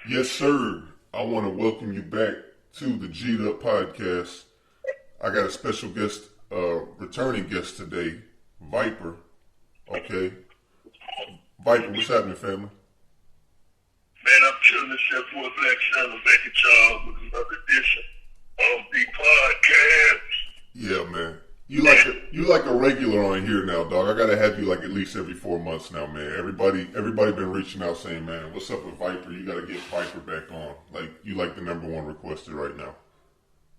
Yes, sir. I want to welcome you back to the DUP podcast. I got a special guest, returning guest today, VIPER. Okay. VIPER, what's happening, family? Man, I'm chilling this shit for a black channel back at y'all with another edition of the podcast. Yeah, man. You like a regular on here now, dog. I gotta have you like at least every 4 months now, man. Everybody been reaching out saying, man, what's up with VIPER? You gotta get VIPER back on. Like, you like the number one requested right now.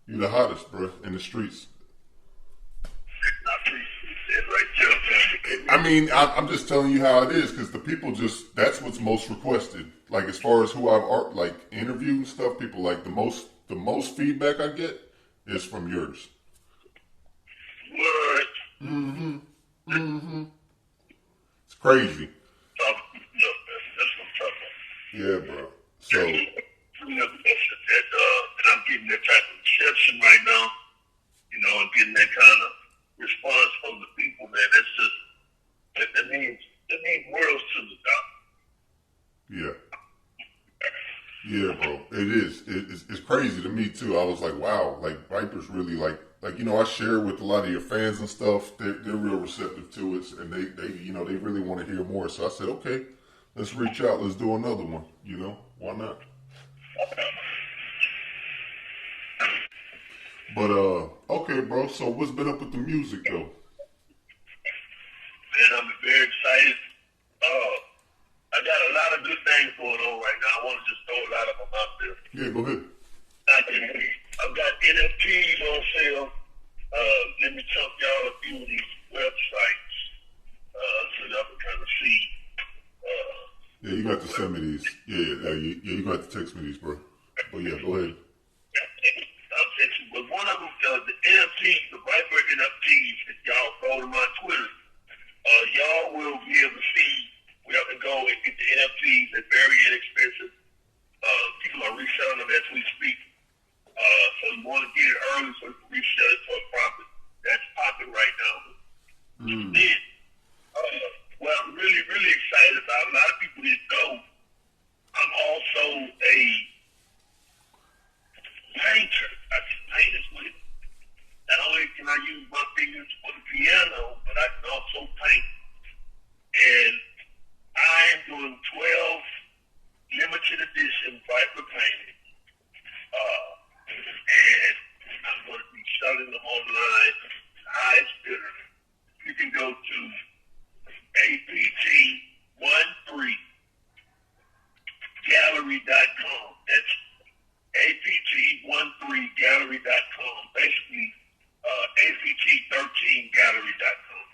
You the hottest, bro, in the streets. I mean, I'm just telling you how it is, because the people that's what's most requested. Like, as far as who I've interviewed and stuff, people like the most feedback I get is from yours. What? It's crazy. That's what I'm talking about. Yeah, bro. So. And I'm getting that type of reception right now, and getting that kind of response from the people, man. That's just, that means worlds to the doctor. Yeah, bro. It is. It's crazy to me too. I was like, wow, like VIPER's really like I share with a lot of your fans and stuff. They're real receptive to it, and they really want to hear more. So I said, okay, let's reach out. Let's do another one. Why not? But okay, bro. So what's been up with the music though? Man, I'm very excited. I got a lot of good things going on right now. I want to just throw a lot of them out there. Yeah, go ahead. I've got NFTs on sale. Let me tell y'all a few of these websites so y'all can kind of see. Yeah, you got to send me these. Yeah, you got to text me these, bro. But yeah, go ahead. I'll text you. But one of them, the NFTs, the VIPER NFTs, if y'all go to my Twitter, y'all will be able to see where y'all can go and get the NFTs. They're very inexpensive. People are reselling them as we speak. So you want to get it early so you can resell it for a profit. That's popping right now. Then, what I'm really, really excited about, a lot of people didn't know, I'm also a painter. I can paint as well. Not only can I use my fingers for the piano, but I can also paint. And I'm doing 12 limited edition VIPER paintings. And I'm going to be selling them online. Highest bidder. You can go to apt13gallery.com. That's apt13gallery.com. Basically, apt13gallery.com.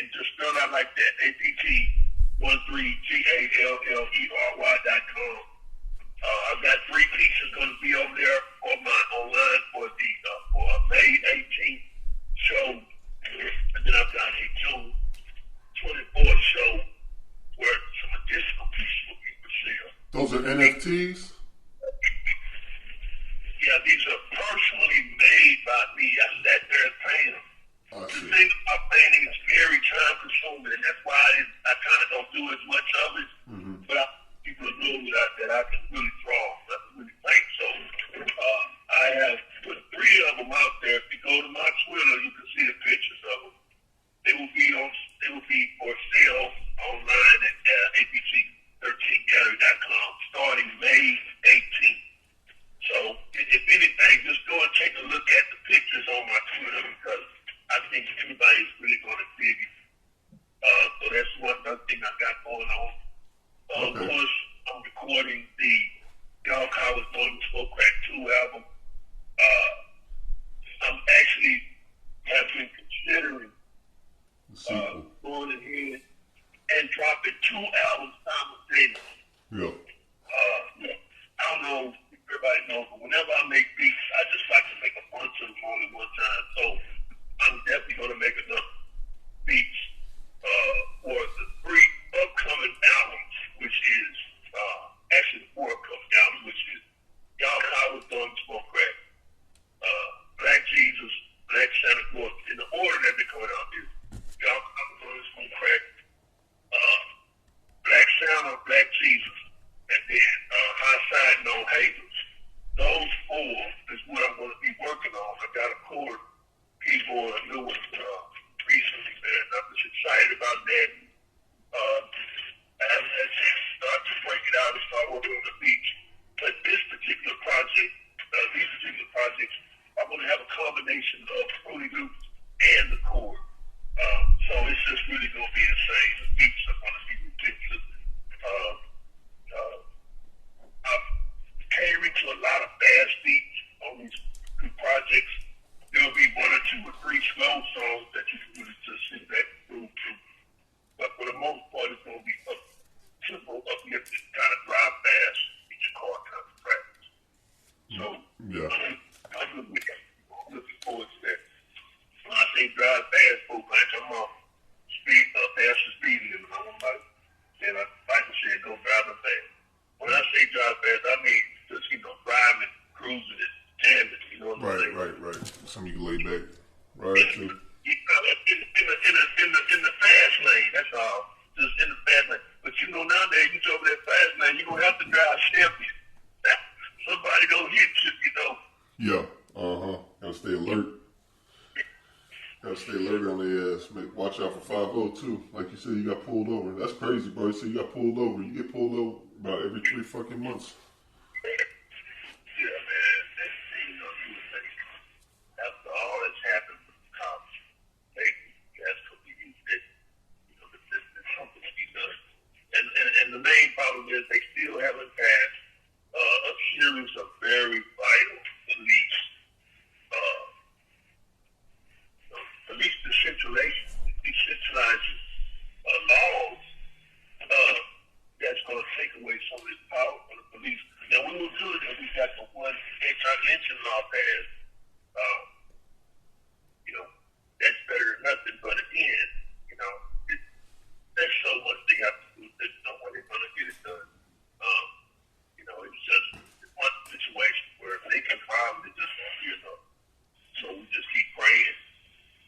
And just spell out like that. apt13gallery.com. I've got 3 pieces going to be over there for my online for May 18th show, and then I've got a June 24th show where some additional pieces will be for sale. Those are NFTs? Yeah, these are personally made by me. I sat there and painted them. The thing about painting is very time consuming, and that's why I kind of don't do as much of it. But people know that I can really draw, I can really paint. So I have put 3 of them out there. If you go to my Twitter, you can see the pictures of them. They will be for sale online at apt13gallery.com starting May 18th. So if anything, just go and take a look at the pictures on my Twitter, because I think everybody's really going to dig it. So that's one other thing I got going on. Of course, I'm recording the Y'all Cowards Don't Smoke Crack 2 album. I'm actually have been considering going ahead and dropping 2 albums simultaneously. Yeah. I don't know if everybody knows, but whenever I make beats, I just like to make a bunch of them all at one time. So I'm definitely going to make enough beats for the 3 upcoming albums, which is actually 4 upcoming albums, which is Y'all Cowards Don't Smoke Crack, Black Jesus, Black Santa Claus. In the order that they're coming out is Y'all Cowards Don't Smoke Crack, Black Santa, Black Jesus, and then High Side No working on the beach. But this particular project, these particular projects, are going to have a combination of Fruity Loops and the core. So it's just really going to be insane. The beats are going to be ridiculous. I'm catering to a lot of fast beats on these two projects. There'll be one or two or three slow songs that you can really just sit back and groove to. But for the most part, it's going to be simple, uplifted, kind of drive fast, get your car kind of practice. So, yeah. I'm looking forward to that. When I say drive fast, folks, like I'm on speed, faster speed limit. I'm like, and like I said, don't drive it fast. When I say drive fast, I mean just, driving, cruising it, jamming, you know what I'm saying? Right. Something you can lay back. Right, too. In the fast lane, that's all. Just in the fast lane. But nowadays, you over that fast lane, you're going to have to drive stealthy. Somebody going to hit you, Yeah, Gotta stay alert. Gotta stay alert on their ass. Watch out for 5-0 too. Like you said, you got pulled over. That's crazy, bro. You said you got pulled over. You get pulled over about every 3 fucking months. Yeah, man. After all that's happened with the cops, that's what we use it. There's something to be done. And the main problem is they still haven't passed a series of very vital police decentralized laws that's going to take away some of this power from the police. Now, we were good that we got the one anti-lynching law passed. That's better than nothing. But again, there's so much they have to do. There's no way they're going to get it done. It's just one situation where if they can find it, just won't be enough. So we just keep praying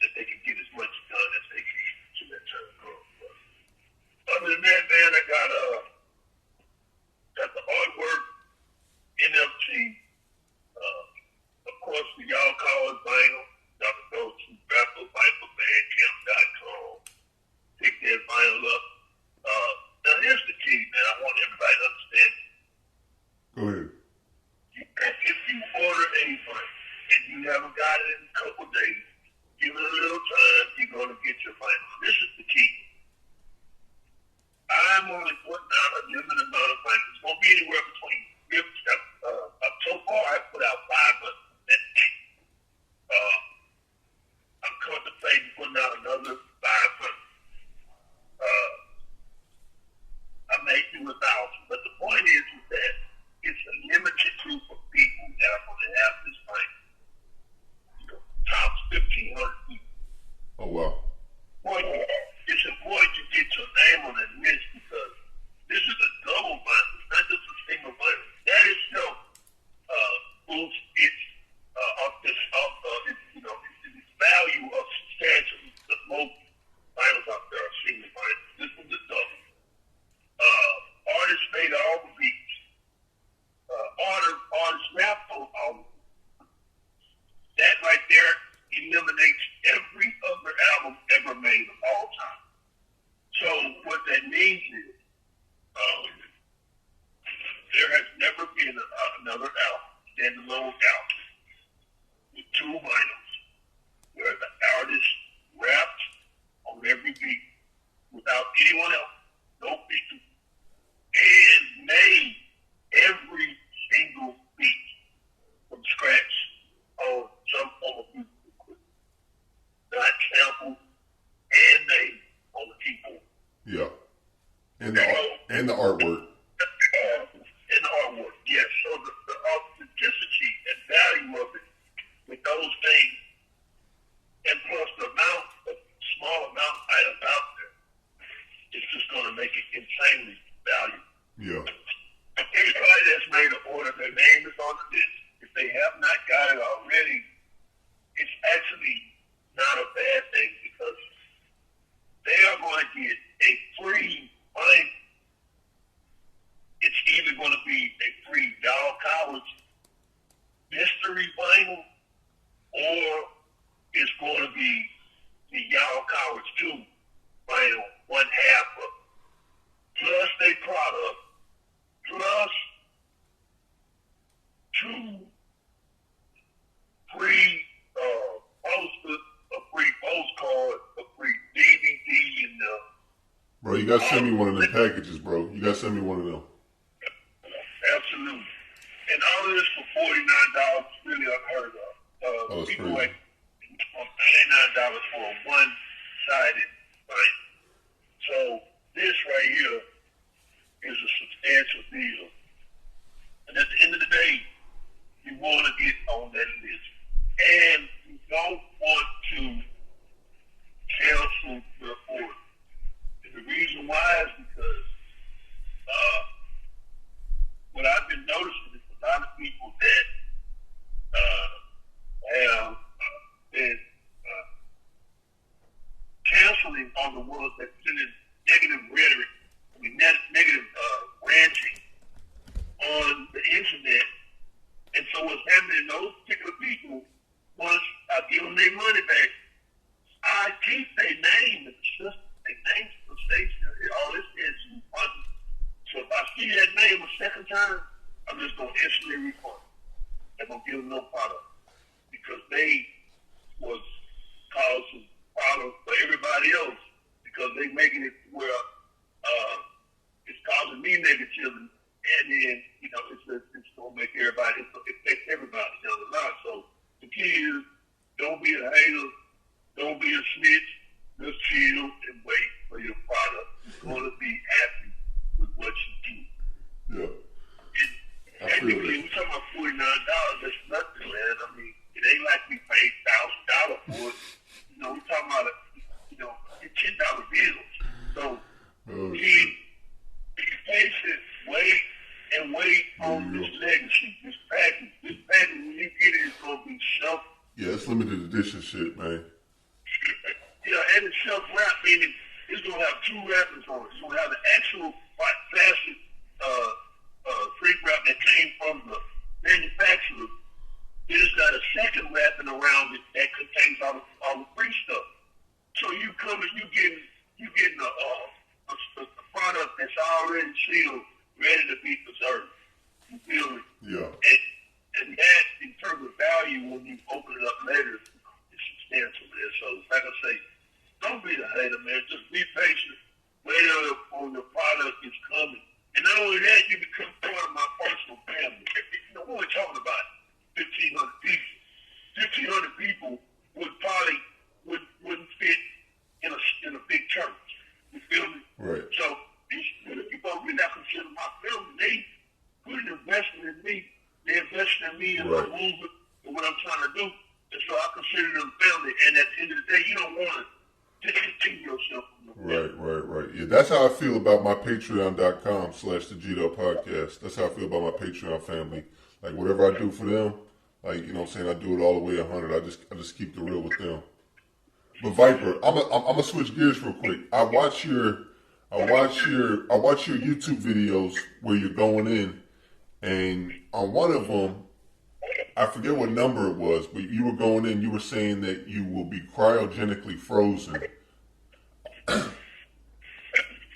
that they can get as much done as they can to that term goal. Other than that, man, I got the artwork, NFT. Of course, we y'all call it vinyl. Y'all can go to RapperViper.com, pick that vinyl up. Now here's the key, man. I want everybody to understand. Go ahead. If you order anything and you haven't got it in a couple days, give it a little time, you're going to get your vinyl. This is the key. I'm only putting out a limited amount of vinyl. It's going to be anywhere between 50. So far, I put out 500. I'm contemplating putting out another 500. I may do 1,000, but the point is that it's a limited group of people that are going to have this thing. Top 1,500 people. Oh, wow. Boy, it's important you get your name on that list because this is a double vinyl. It's not just a single vinyl. That itself boosts its value of substantially. The most vinyls out there are single vinyls. This one's a double. Artists made all the beats. Artists rapped on all of them. That right there eliminates every other album ever made of all time. So what that means is there has never been another album, standalone album, with 2 vinyls, where the artist rapped on every beat without anyone else, no features, and made every single beat from scratch on some form of music equipment. Not sampled and made on the keyboard. Yeah. And the artwork. And the artwork, yes. So the authenticity and value of it with those things, and plus the small amount of items out there, it's just going to make it insanely valuable. Yeah. Everybody that's made an order, their name is on the list. If they have not got it already, it's actually not a bad thing because they are going to get a free vinyl. It's either going to be a free Dog College mystery vinyl, or it's going to be the Y'all College 2 vinyl, 1/2 of it. Plus their product, plus you gotta send me one of them packages, bro. You gotta send me one of them. Absolutely. And all of this for $49 really unheard of. Oh, that's People crazy. like $99 for a one-sided fight. So this right here is a substantial deal. And at the end of the day, you want to get on that list. And you don't want to cancel your order. And the reason why is because what I've been noticing is a lot of people that have been canceling on the ones that sending negative rhetoric, negative ranting on the internet. And so what's happening, those particular people, once I give them their money back, I keep their name and just their names from station. All this is funny. So if I see that name a second time, I'm just going to instantly report it. I'm going to give them no product. Because they was causing problems for everybody else. Because they making it where it's causing me negativity. And then, you know, it's going to make everybody, it affects everybody down the line. So the key is, don't be a hater, don't be a snitch, just chill and wait for your product. You're going to be happy with what you do. Yeah. Technically, we're talking about $49, that's nothing, man. I mean, it ain't like we paid $1,000 for it. You know, we're talking about, $10 bills. So, be patient, wait, and wait on this legacy, this package. This package, when you get it, it's going to be shelf. Yeah, it's limited edition shit, man. Yeah, and it's shelf-wrapped, meaning it's going to have two wrappers on it. It's going to have the actual plastic shrink wrap that came from the manufacturer. Then it's got a second wrapping around it that contains all the free stuff. So you come and you getting a product that's already sealed, ready to be preserved. You feel me? Yeah. And that, in terms of value, when you open it up later, it's substantial, man. So, like I say, don't be a hater, man. Just be patient. Wait on the product is coming. And not only that, you become part of my personal family. You know, we're only talking about 1,500 people. 1,500 people wouldn't fit in a big church. You feel me? Right. So these people are really not considered my family. They put an investment in me. They invested in me and my movement and what I'm trying to do. And so I consider them family. And at the end of the day, you don't want to discontinue yourself from them. Right. Yeah, that's how I feel about my Patreon.com/the GDUP podcast. That's how I feel about my Patreon family. Like, whatever I do for them, like, you know what I'm saying, I do it all the way 100. I just keep the real with them. But Viper, I'm gonna switch gears real quick. I watch your YouTube videos where you're going in, and on one of them, I forget what number it was, but you were going in, you were saying that you will be cryogenically frozen.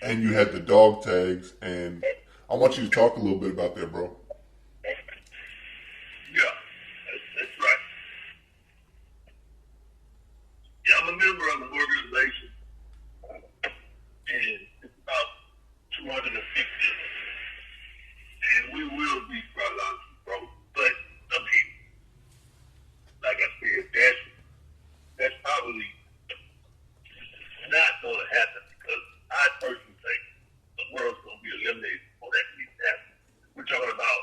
And you had the dog tags, and I want you to talk a little bit about that, bro. Yeah, that's right. Yeah, I'm a member of an organization, and it's about 250. And we will be biologically frozen. But, I mean, like I said, that's probably not going to happen because I personally think the world's going to be eliminated before that keeps happening. We're talking about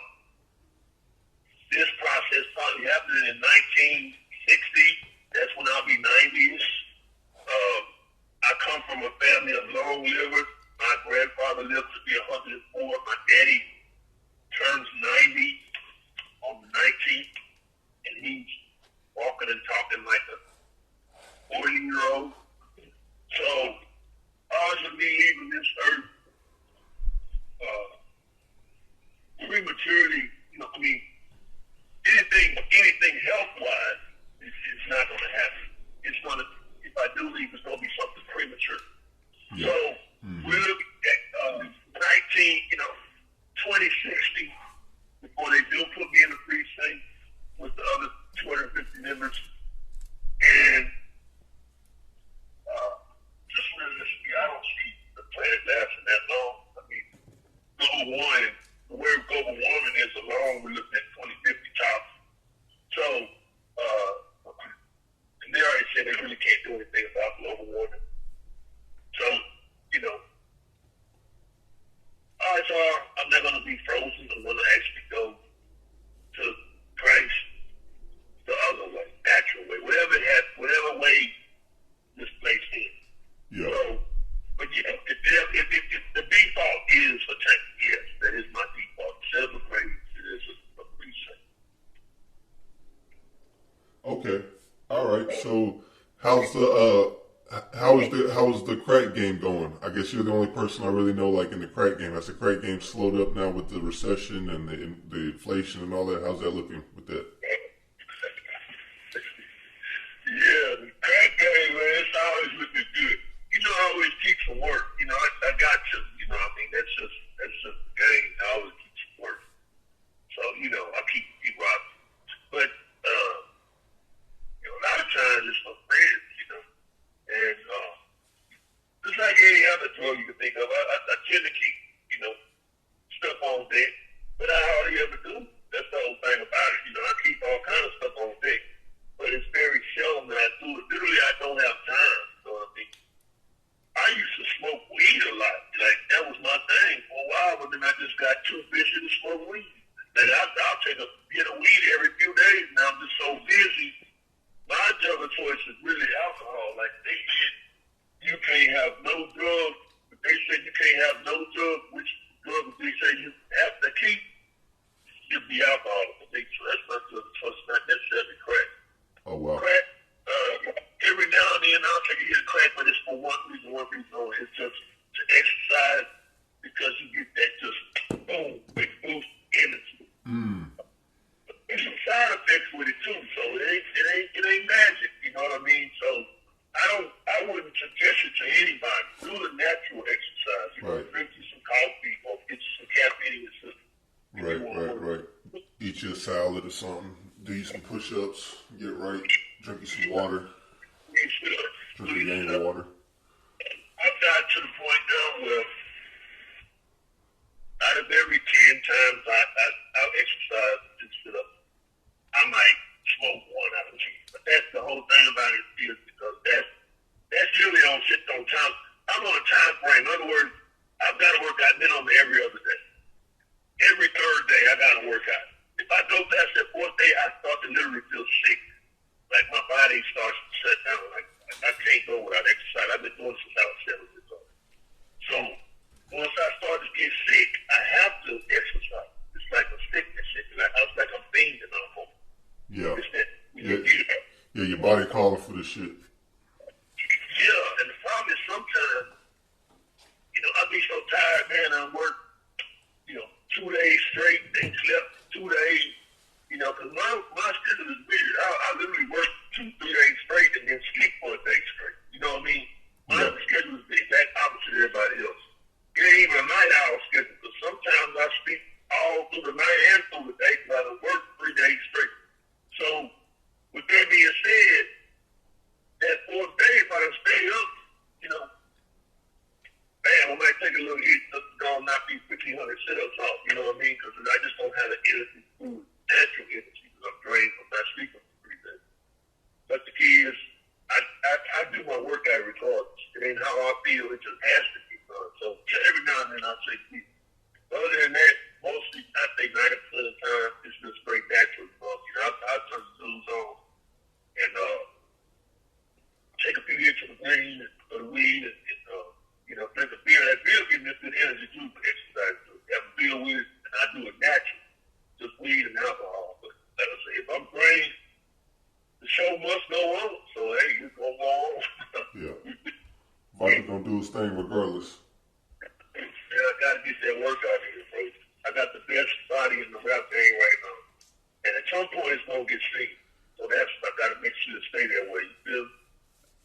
this process probably happening in 1960. That's when I'll be 90-ish. I come from a family of long livers. My grandfather lived to be 104. My daddy turns 90 on the 19th, and he's walking and talking like a 40-year-old. So, odds of me leaving this earth prematurely, anything health-wise, it's not going to happen. It's going to, if I do leave, it's going to be something premature. Yeah. So, we're looking at 2060 before they do put me in the precinct with the other 250 members. And just realistically, I don't see the planet global warming, the word global warming is alone. We're looking at 2050 tops. So, and they already said they really can't do anything about global warming. So, you know, odds are I'm not going to be frozen. I'm going to actually go to Christ the other way, natural way, whatever way this place is. Yeah. So, but you know, if the default is a tank, yes, that is my default. Instead of a grade, it is a precinct. Okay. All right. So, how's the crack game going? I guess you're the only person I really know like in the crack game. Has the crack game slowed up now with the recession and the inflation and all that? How's that looking with that? Yeah, the crack game, man, it's always looking good. You know, I always keep some work. You know, I got to. You know, I mean, that's just the game. I always keep some work. So, you know, I keep rocking. But you know, a lot of times it's for friends, you know. And just like any other drug you can think of, I tend to keep, you know, stuff on deck. But I hardly ever do. That's the whole thing about it. You know, I keep all kind of stuff on deck. But it's very seldom that I do it. Literally, I don't have time. You know what I mean? I used to smoke weed a lot. Like, that was my thing for a while, but then I just got too busy to smoke weed. Like, I'll take a hit of weed every few days, and I'm just so busy. My other choice is really alcohol. Like, they said you can't have no drug, but they said you can't have no drug, which drug they say you have to keep, it'd be alcohol. So that's not necessarily crack. Oh wow. Crack, every now and then I'll take a hit of crack, but it's for one reason only. It's just to exercise because you get that just boom, big boost energy. There's some side effects with it too, so it ain't magic, you know what I mean? So I wouldn't suggest it to anybody. Do the natural exercise. You know, drink you some coffee or get you some caffeine in your system. Right. Eat you a salad or something. Do you some push-ups. Get right. Drink you some water. Drink a gallon of water. I've got to the point now where out of every 10 times I'll exercise and sit up, I might smoke one out of 10. But that's the whole thing about it is because that's really on time. I'm on a time frame. In other words, I've got to work out minimum every other day. Every third day I got to work out. If I go past that fourth day, I start to literally feel sick. Like my body starts to shut down. Like I can't go without exercise. I've been doing this since I was 7 years old. So once I start to get sick, I have to exercise. It's like a sickness. It's like I'm fainting almost. Yeah. Yeah, your body calling for this shit. Yeah, and the problem is sometimes, you know, I'll be so tired, man. I work, you know, 2 days straight. They slept 2 days, you know, because my schedule is weird. I literally work 2-3 days straight and then sleep for a day straight. You know what I mean? My schedule is the exact opposite of everybody else. It ain't even a night owl schedule, because sometimes I sleep all through the night and through the day because I done work 3 days straight. So, with that being said, that fourth day, if I done stay up, you know, bam, I might take a little hit to go knock these 1,500 sit-ups off, you know what I mean? Because I just don't have the energy, natural energy, because I'm drained from not sleeping for 3 days. But the key is, I do my workout regardless. It ain't how I feel, it just has to be done. So every now and then I'll say, other than that, mostly I think 90% of the time it's just straight natural. You know, I turn the zooms on and take a few hits of the green or the weed and you know, drink a beer. That beer gives me good energy too for exercise. So have a beer with it, and I do it natural, just weed and alcohol. But like I say, if I'm drained, the show must go on. So hey, it's gonna go on. Yeah, Viper gonna do his thing regardless. Yeah, I gotta get that workout in, bro. I got the best body in the rap game right now, and at some point it's gonna get seen. So I gotta make sure to stay that way. You feel?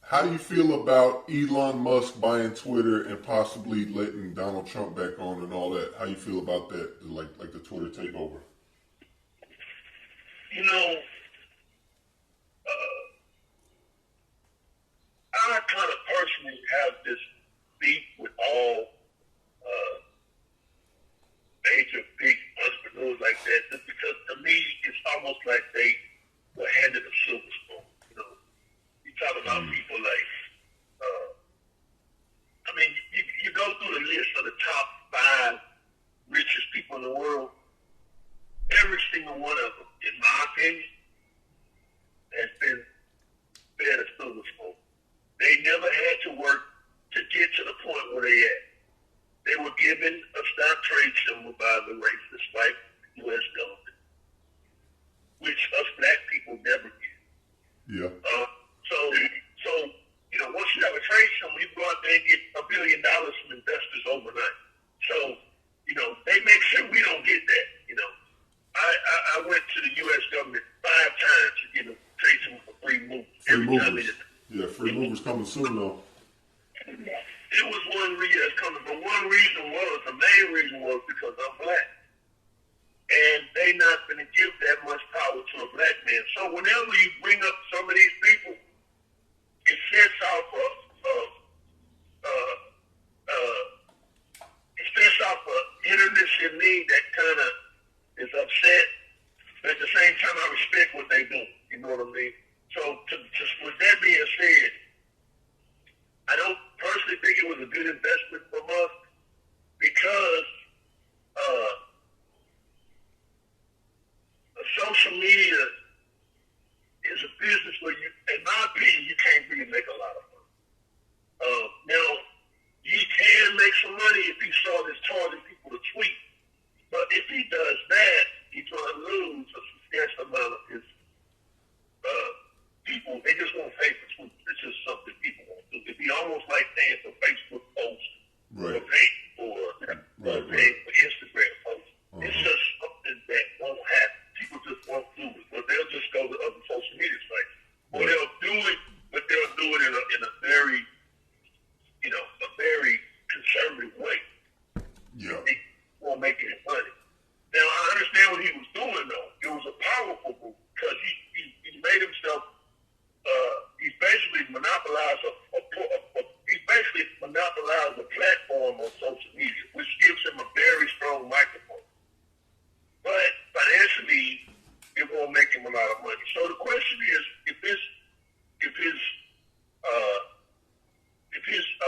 How do you feel about Elon Musk buying Twitter and possibly letting Donald Trump back on and all that? How you feel about that, like the Twitter takeover? You know, I kind of personally have this beef with all major big entrepreneurs like that, just because to me it's almost like they were handed a silver spoon. You know, you talk about people like, I mean, you go through the list of the top 5 richest people in the world. Every single one of them, in my opinion, has been fed a silver spoon. They never had to work to get to the point where they at. They were given a stock trade symbol by the racist white U.S. government, which us black people never get. Yeah. So you know, once you have a trade symbol, you go out there and get $1 billion from investors overnight. So, you know, they make sure we don't get that. You know, I went to the U.S. government 5 times to get a trade symbol for free movers. Free movers. Yeah, free movers coming soon though. It was one reason that's coming, but one reason was, the main reason was because I'm black. And they not going to give that much power to a black man. So whenever you bring up some of these people, it sets off a bitterness in me that kind of is upset. But at the same time, I respect what they do. You know what I mean? So just with that being said, I don't personally think it was a good investment for us because social media is a business where you, in my opinion, you can't really make a lot of money. Now, he can make some money if he starts targeting people to tweet, but if he does that, he's going to lose a substantial amount of his people. They just won't pay for tweets. It's just something people won't do. It'd be almost like paying for Facebook posts, right, or paying for Instagram posts. It's just something that won't happen. People just won't do it, or they'll just go to other social media sites, or they'll do it, but they'll do it in a very, you know, a very conservative way. Yeah, They won't make any money. Now I understand what he was doing though. It was a powerful move because he made himself. He's basically monopolized a platform on social media, which gives him a very strong microphone. But financially, it won't make him a lot of money. So the question is, if his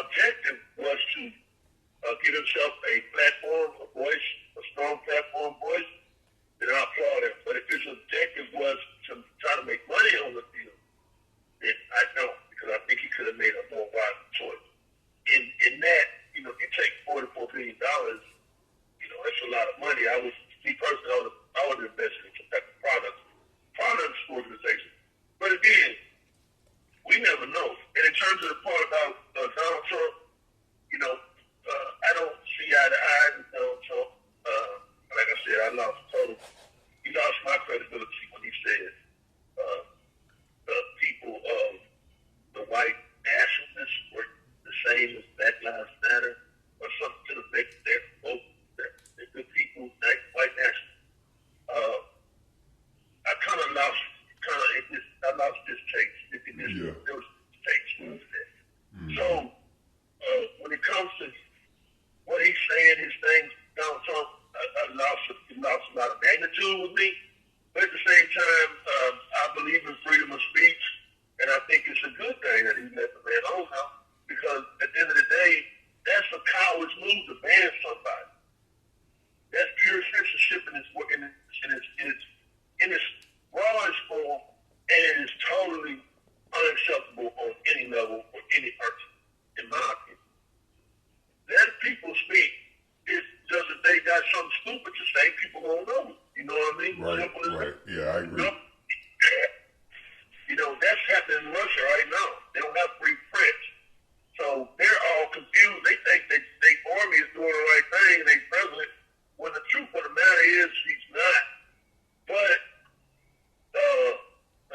objective was to give himself a platform, a voice, a strong platform voice, then I applaud him. But if his objective was to try to make money on the field, then I don't, because I think he could have made a more wise choice. In that, you know, if you take $44 billion, you know, that's a lot of money. I would invest in some type of products organization. But again, we never know. And in terms of the part about Donald Trump, you know, I don't see eye to eye with Donald Trump. Like I said, he lost my credibility when he said the people of the white nationalists were the same as Black Lives Matter, or something to the effect that they're both the good people, like white nationalists. I lost this taste. There was taste to that. So when it comes to what he's saying, his things, Donald Trump, I lost a lot of magnitude with me. But at the same time, I believe in freedom of speech, and I think it's a good thing that he let the man own now, because at the end of the day, that's a coward's move to ban somebody. That's pure censorship in its rawest form, and it is totally unacceptable on any level for any person, in my opinion. Let people speak. It's just if they got something stupid to say, people won't know it. You know what I mean? Right. Yeah, I agree. You know, that's happening in Russia right now. They don't have free press. So they're all confused. They think that their army is doing the right thing and they're president, when the truth of the matter is he's not. But,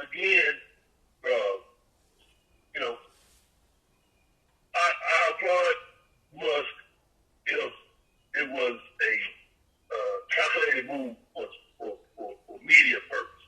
again, you know, I applaud Musk if it was a calculated move for media purpose.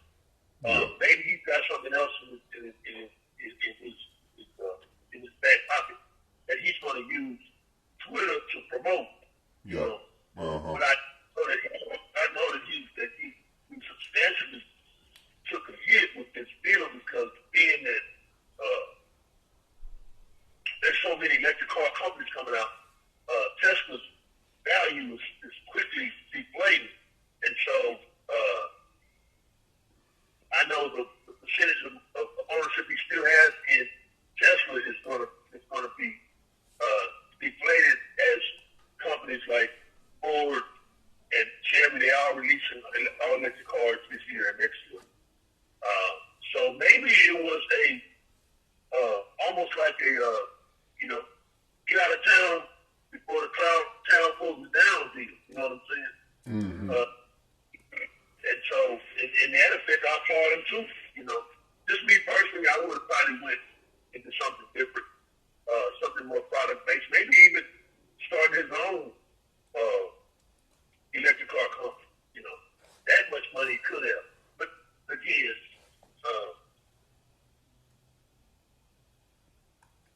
electric cars this year and next year. So maybe it was almost like a get out of town before the town closes down deal. You know what I'm saying? Mm-hmm. And so, in that effect, I applaud him too. Just me personally, I would have probably went into something different, something more product based. Maybe even start his own electric car company. That much money he could have. But again,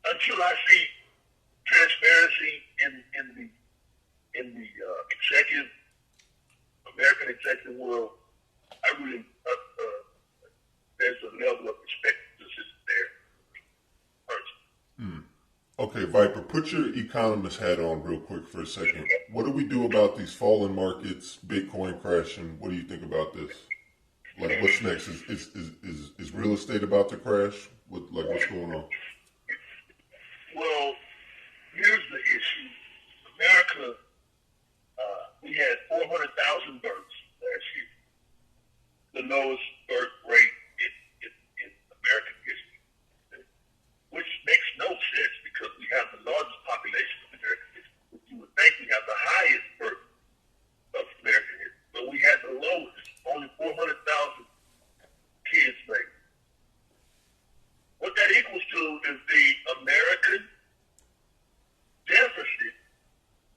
until I see transparency in the executive American executive world, I really there's a level of respect that's just there. Okay, Viper, put your economist hat on real quick for a second. What do we do about these falling markets, Bitcoin crashing? What do you think about this? Like, what's next? Is real estate about to crash? What's going on? Well, here's the issue. America, we had 400,000 births last year, the lowest birth rate in American history, which makes no sense because we have the largest population of American history. You would think we have the highest birth of American history, but we had the lowest, only 400,000 kids made. What that equals to is the American deficit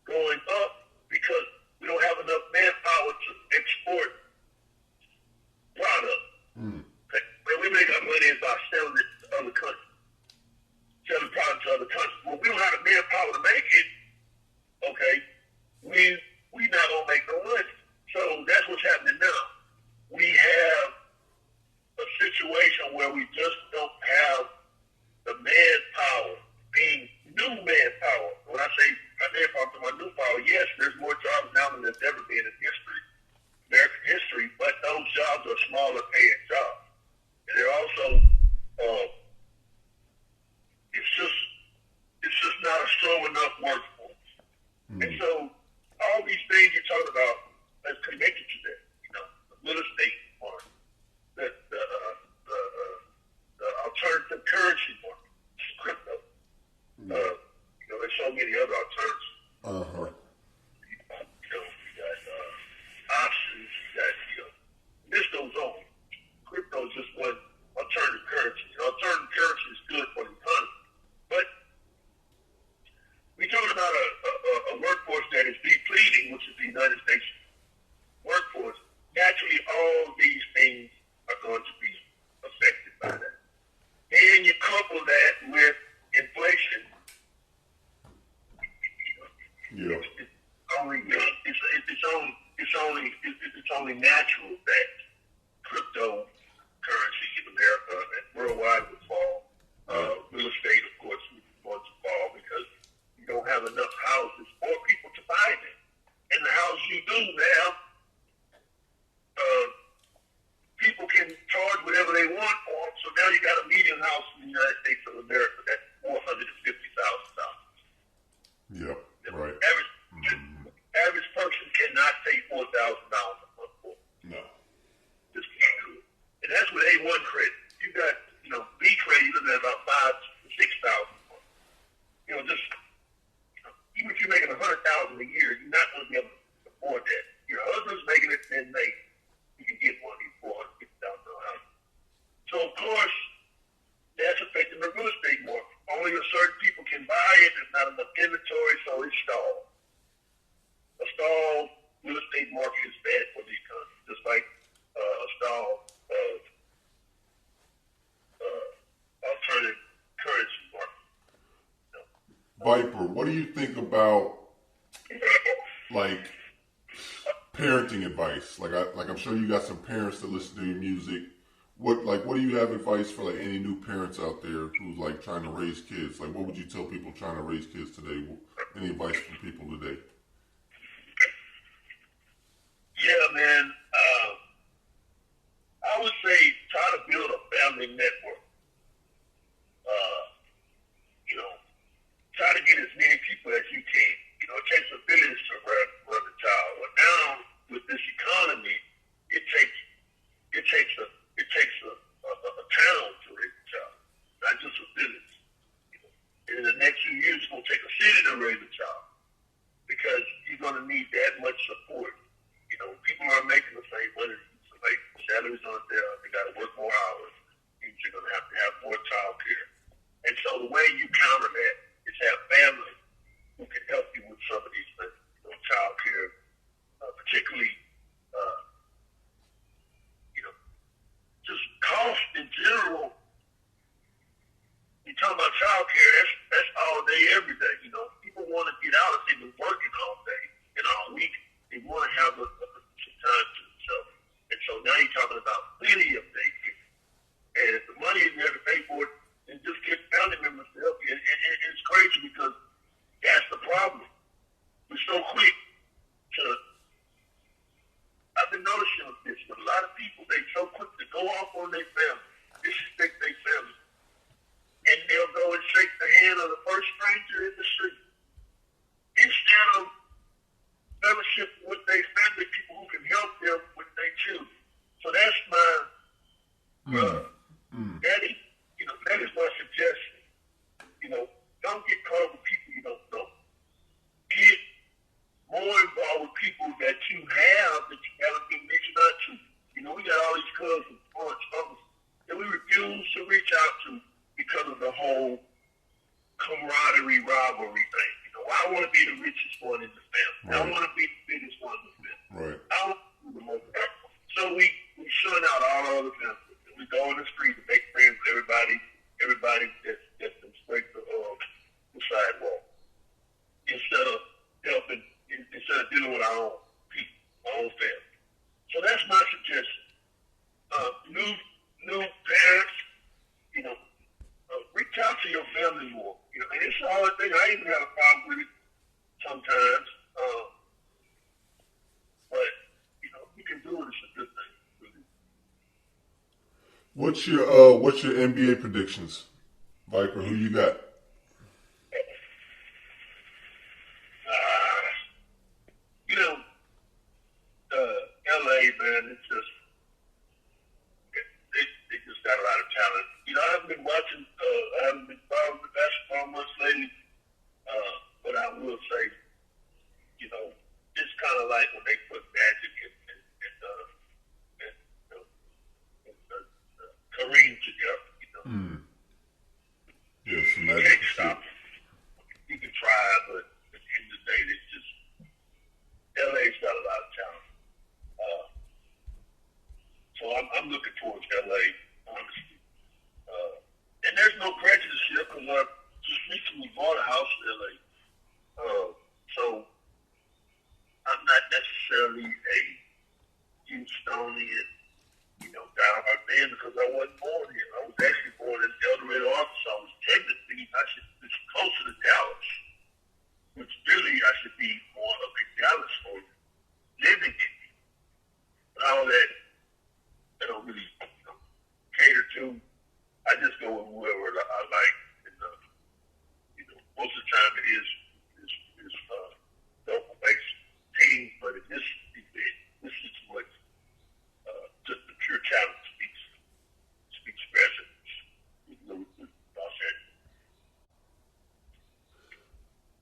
going up because we don't have enough manpower to export product. Okay? Where we make our money is by selling it to other countries, selling product to other countries. Well, we don't have the manpower to make it. Okay, we not gonna make no money. So that's what's happening now. We have a situation where we just don't have the manpower, being new manpower. When I say manpower, I'm talking about new power. Yes, there's more jobs now than there's ever been in history, American history, but those jobs are smaller paying jobs. And they're also, it's just not a strong enough workforce. And so all these things you're talking about is connected to that. The real estate market, the alternative currency market, crypto. There's so many other alternatives. You got options. You got this goes on. Crypto is just one alternative currency. Alternative currency is good for the economy, but we're talking about a workforce that is depleting, which is the United States workforce. Naturally, all these things are going to be affected by that. And you couple that with inflation. Yeah. It's only natural that cryptocurrency in America and worldwide would fall. Real estate, of course, is going to fall because you don't have enough houses for people to buy them. And the houses you do have, people can charge whatever they want for them. So now you got a median house in the United States of America that's $450,000. Yep. Right. Average person cannot pay $4,000 a month for it. No. Just can't do it. And that's with A1 credit. You got, B credit, you're looking at about $5,000 to $6,000. Even if you're making $100,000 a year, you're not going to be able to afford that. Your husband's making it, then you can get one of these $450,000 houses. So of course, that's affecting the real estate market. Only a certain people can buy it. There's not enough inventory, so it's stalled. A stalled real estate market is bad for the economy, just like a stalled alternative currency market. Viper, what do you think about parenting advice? I'm sure you got some parents that listen to your music. What do you have advice for any new parents out there who's trying to raise kids? What would you tell people trying to raise kids today? Any advice from people today? Yeah, man. I would say try to build a family network. Try to get as many people as you can. It takes a village to run a child. But now, with this economy, it takes but a lot of people, they so quick to go off on their family, disrespect their family, and they'll go and shake the hand of the first stranger in the street instead of fellowship with their family, people who can help them with their children. So that's my daddy. That is my suggestion. Don't get caught up with people you don't know. Get more involved with people that you haven't been reaching out to. We got all these cousins, aunts, uncles that we refuse to reach out to because of the whole camaraderie, rivalry thing. I want to be the richest one in the family. Right. I want to be the biggest one in the family. Right. I want to be the most powerful. So we shun out all other families. We go in the street and make friends with everybody that's been straight to the sidewalk. Instead of dealing with our own people, our own family. So that's my suggestion. New parents, reach out to your family more. And it's a hard thing. I even have a problem with it sometimes. But you can do it. It's a good thing. Really. What's your NBA predictions, Viper? Who you got? LA, man, it's just they just got a lot of talent. I haven't been watching. I haven't been following the basketball much lately. But I will say, it's kind of like when they put Magic and Kareem together. Yes, you can't stop it. You can try, but at the end of the day, it's just LA's got a lot of talent. So I'm looking towards LA, honestly. And there's no prejudice here because I just recently bought a house in LA. So I'm not necessarily a Houstonian, down my band because I wasn't born here. I was actually born in El Dorado, Arkansas. It's closer to Dallas, which really I should be more of a Dallas for living in. But all that I don't really cater to. I just go with whoever I like, and most of the time it is local based team. But in this event, this situation, just the pure talent speaks better.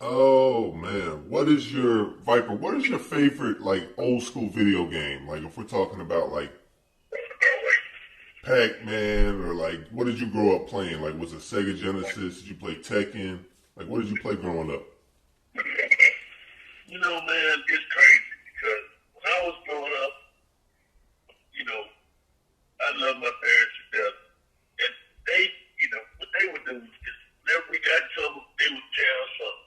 Oh man, what is your favorite old school video game? Like if we're talking about Pac-Man or what did you grow up playing? Was it Sega Genesis? Did you play Tekken? What did you play growing up? Man, it's crazy because when I was growing up, I love my parents to death. And they, what they would do is whenever we got in trouble, they would tear us up.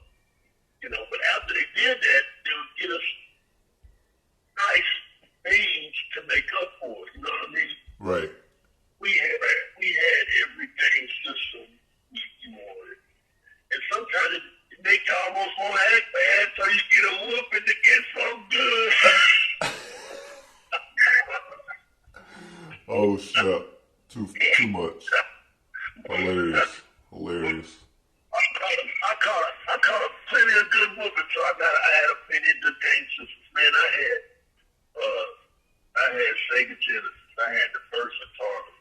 But after they did that, they would get us nice things to make up for it. You know what I mean? Right. We had every game system you wanted. And sometimes it make you almost want to act bad so you get a whooping to get something good. Oh shit. Too much. Hilarious. I caught plenty of good whooping, so I had a plenty of good game systems. Man, I had Sega Genesis. I had the first Atari.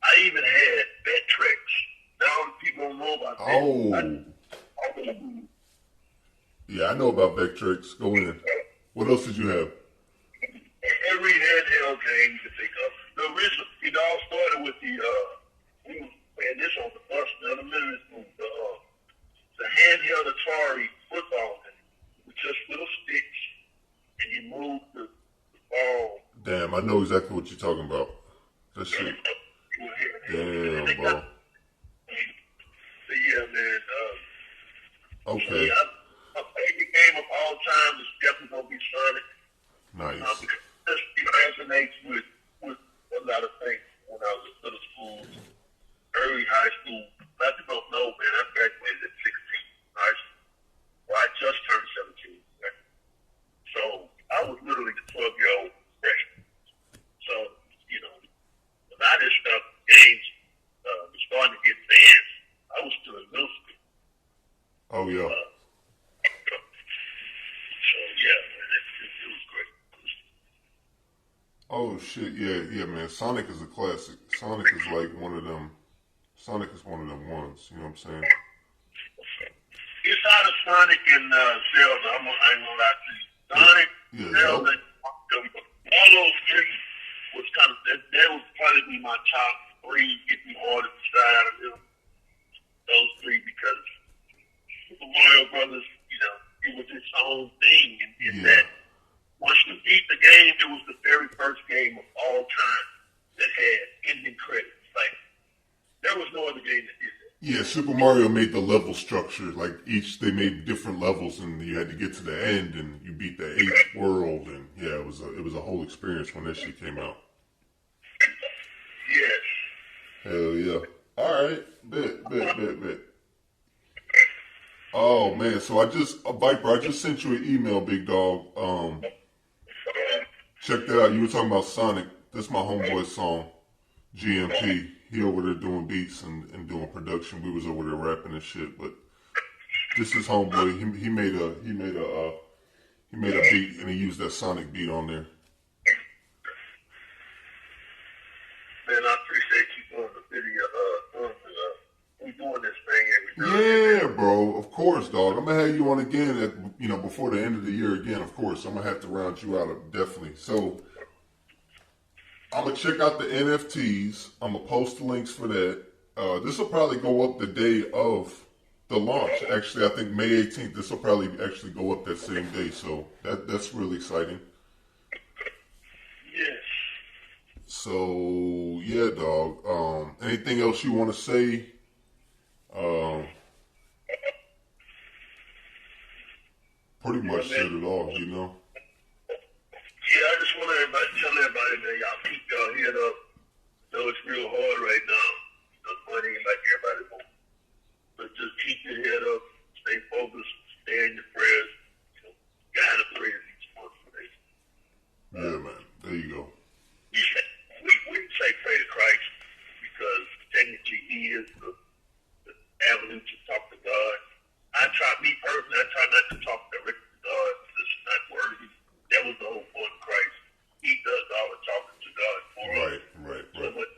I even had Vectrex. Now people don't know about that. Yeah, I know about Vectrex. Go in. What else did you have? Every handheld game you can think of. The original, it all started with we were playing this on the bus the other minute. The handheld Atari football game with just little sticks, and you move the ball. Damn, I know exactly what you're talking about. That shit. Damn, bro. So yeah, man. Okay. So my favorite game of all time is definitely gonna be Sonic. Nice. Because it resonates with a lot of things when I was in middle school, early high school. A lot of people don't know, man. I graduated at 16 high school. Well, I just turned 17. Right? So I was literally the 12-year-old freshman. So Oh shit, yeah, man. Sonic is a classic. Sonic is like one of them. Sonic is one of them ones. You know what I'm saying? It's out of Sonic and Zelda. I ain't gonna lie to you. Sonic, Yeah, Zelda, all those three was kind of that would probably be my top three if you hard to decide out of them. Those three because Super Mario Brothers, you know, it was its own thing in that once you beat the game, it was the very first game of all time that had ending credits. Like there was no other game that did that. Yeah, Super Mario made the level structure like they made different levels, and you had to get to the end, and you beat the 8th world, and yeah, it was a whole experience when that shit came out. Yes. Hell yeah! All right, bet. Oh man, so Viper, I just sent you an email, big dog. Check that out. You were talking about Sonic. That's my homeboy's song, GMP. He over there doing beats and doing production. We was over there rapping and shit. But this is homeboy. He made a beat and he used that Sonic beat on there. Man, I appreciate you doing the video. We doing this thing every Yeah, bro. Of course, dog. I'm gonna have you on again before the end of the year again. Of course, I'm gonna have to round you out definitely. So I'm gonna check out the NFTs. I'm gonna post the links for that. This will probably go up the day of the launch. Actually, I think May 18th. This will probably actually go up that same day. So that's really exciting. Yes. So yeah, dog. Anything else you want to say? Pretty much said it all, you know. Yeah, I just want to tell everybody, man, y'all keep y'all head up. I know it's real hard right now. The money like everybody wants. But just keep your head up, stay focused, stay in your prayers. You know, gotta pray each month for this. Yeah, man. There you go. We say pray to Christ because technically He is the avenue to talk to God. I try not to talk directly to God because it's not worthy. That was the whole point of Christ. He does all the talking to God for us. Right. So, but,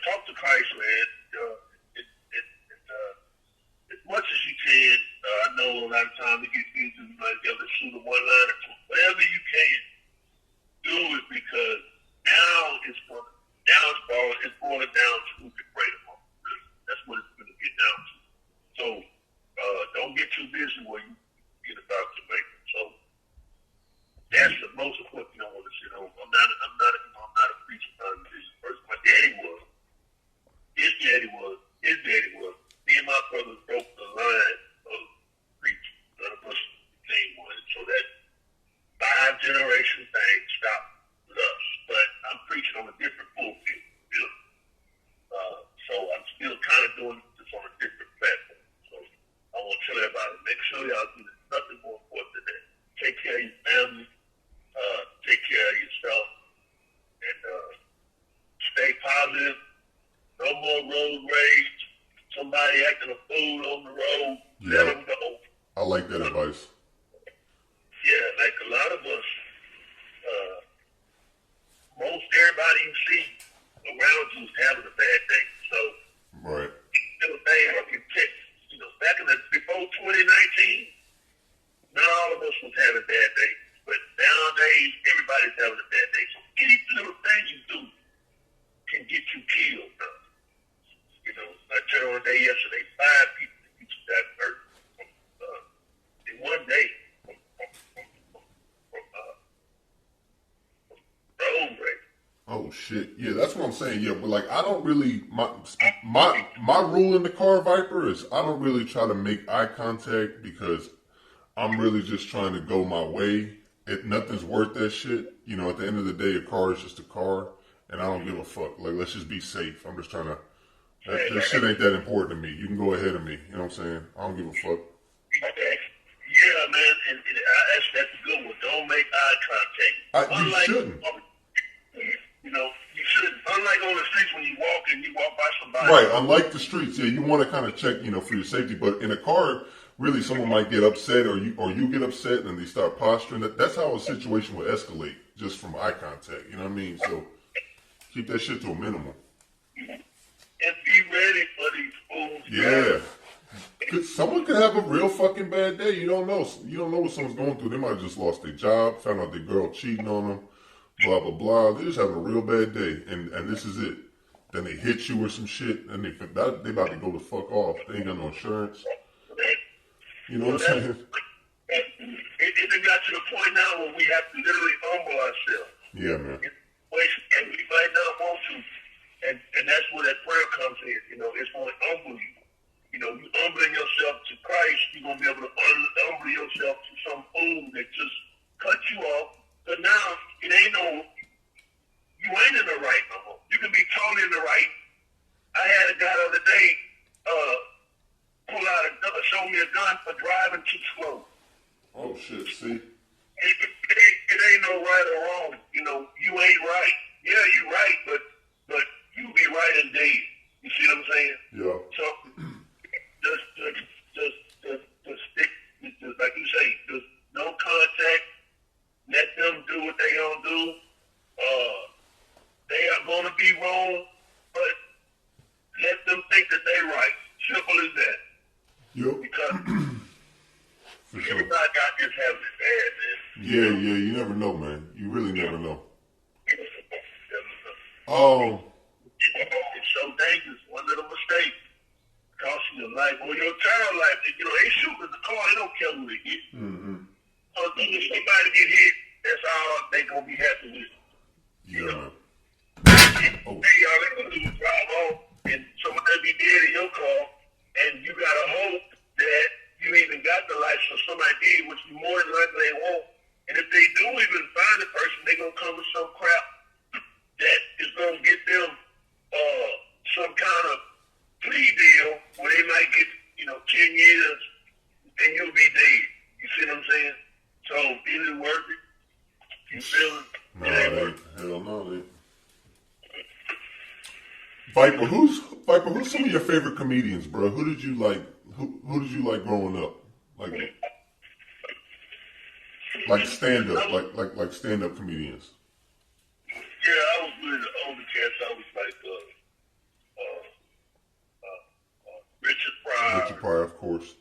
talk to Christ, man. As much as you can. I know a lot of times it gets easy to like the other shoot a one line or two. Whatever you can do it because now it's boiling down to who can pray the most. That's what it's going to get down to. So don't get too busy where you get about to make it. So that's the most important thing I want to say. I'm not a preacher, not a religious person. My daddy was. His daddy was. Me and my brothers broke the line of preaching. None of us became one. So that 5-generation thing stopped with us. But I'm preaching on a different pulpit. So I'm still kind of doing this on a different platform. So I want to tell everybody, make sure y'all do this. Nothing more important than that. Take care of your family. Take care of yourself. And stay positive. No more road rage. Somebody acting a fool on the road. Let them go. I like that advice. Yeah, like a lot of us, most everybody you see around you is having a bad day. So, Right. It was bad. Back before 2019, not all of us was having bad days. But nowadays, everybody's having a bad day. So any little thing you do can get you killed. I turned on a day yesterday, 5 people got hurt in one day from road rage. Oh shit. Yeah, that's what I'm saying. Yeah, but like I don't really my rule in the car, Viper, is I don't really try to make eye contact because I'm really just trying to go my way. Nothing's worth that shit. At the end of the day, a car is just a car, and I don't give a fuck. Like, let's just be safe. I'm just trying to. That shit ain't that important to me. You can go ahead of me. You know what I'm saying? I don't give a fuck. Okay. Yeah, man, and that's a good one. Don't make eye contact. You shouldn't. You shouldn't. Unlike on the streets when you walk by somebody. Right, unlike the streets, yeah, you want to kind of check, for your safety. But in a car, really someone might get upset, or you get upset, and they start posturing. That's how a situation would escalate just from eye contact. You know what I mean? So keep that shit to a minimum. And be ready for these fools. Yeah. Someone could have a real fucking bad day. You don't know. You don't know what someone's going through. They might have just lost their job, found out their girl cheating on them, blah, blah, blah. They're just having a real bad day, and this is it. Then they hit you or some shit, and they about to go the fuck off. They ain't got no insurance. You know what I'm saying? It got to the point now where we have to literally humble ourselves. Yeah, man. And we might not want to. And that's where that prayer comes in. You know, it's going to humble you. You know, you humbling yourself to Christ, you're going to be able to humble yourself to some fool that just cut you off. But now, it ain't no, you ain't in the right no more. You can be totally in the right. I had a guy the other day pull out a gun, show me a gun for driving too slow. Oh, shit, see? It ain't no right or wrong. You know, you ain't right. Yeah, you right, but you be right and dead. You see what I'm saying? Yeah. So, just stick, like you say, just no contact. Let them do what they gonna do. They are gonna be wrong, but let them think that they right. Simple as that. Yep. Because for sure. everybody out here having it bad, man. Yeah, you never know, man. You really never know. It's so dangerous. One little mistake cost you your life or your child life. You know, they shoot in the car. They don't care who they get. Mm-hmm. So if somebody get hit, that's all they gonna be happy with. Yeah, man. Oh. Hey, y'all, they gonna do is drive off, and somebody be dead in your car, and you gotta hope that you even got the license or somebody did, which you more than likely they won't. And if they do even find the person, they gonna come with some crap that is gonna get them some kind of plea deal where they might get, 10 years and you'll be dead. You see what I'm saying? So is it worth it? You feel it? No, it ain't. Hell no, it ain't. Viper, who's some of your favorite comedians, bro? Who did you like? Who did you like growing up? Like stand up, like stand up comedians. Yeah, I was with the older cats. I was like Richard Pryor. Richard Pryor, of course.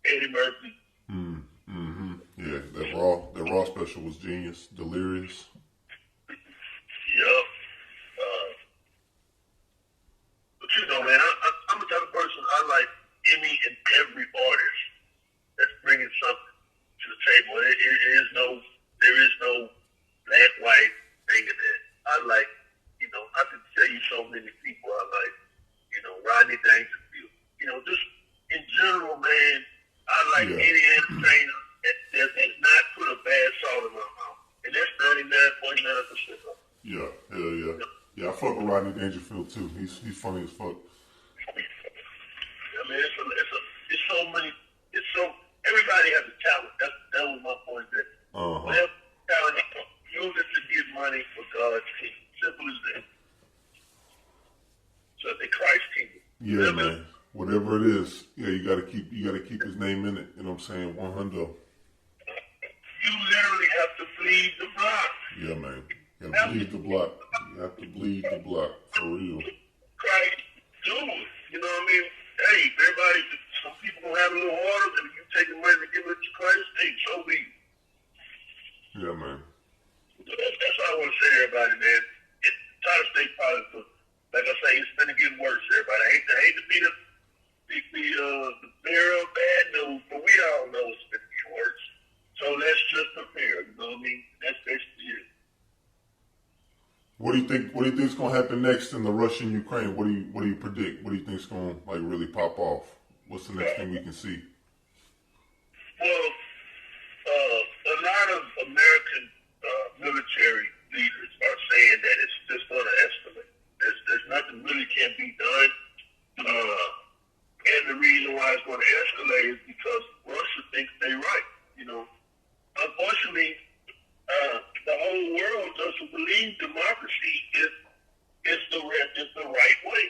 Eddie Murphy. Mm-hmm. Yeah, that raw special was genius. Delirious. Yup. But man, I'm the type of person I like any and every artist that's bringing something to the table. There is no black, white thing in that. I like, I could tell you so many people I like. Rodney Dangerfield. Just in general, man, I like any entertainer that has not put a bad salt in my mouth. And that's 99.9% of it. Yeah, hell yeah. Yeah, I fuck with Rodney Dangerfield too. He's funny as fuck. Yeah, man, it's so many. Everybody has a talent. That was my point there. Whatever talent, use it to get money for God's kingdom. Simple as that. So the Christ kingdom. Yeah, man. Whatever it is, you gotta keep his name in it. You know what I'm saying? 100. You literally have to bleed the block. Yeah, man. You gotta bleed the block. You have to bleed the block for real. Christ, do it. You know what I mean? Hey, everybody. Some people gonna have a little water, and if you take the money to give it to Christ, hey, so be it. Yeah, man. That's what I want to say to everybody, man. Try to stay positive. Like I say, it's been getting worse, everybody. I hate to be the bearer of bad news, but we all know it's been getting worse. So let's just prepare. You know what I mean? That's basically it. What do you think is gonna happen next in the Russia-Ukraine? What do you predict? What do you think is gonna really pop off? What's the next thing we can see? Well, a lot of American military leaders are saying that it's just going to escalate. There's nothing really can be done. And the reason why it's going to escalate is because Russia thinks they're right. Unfortunately, the whole world doesn't believe democracy is the right way.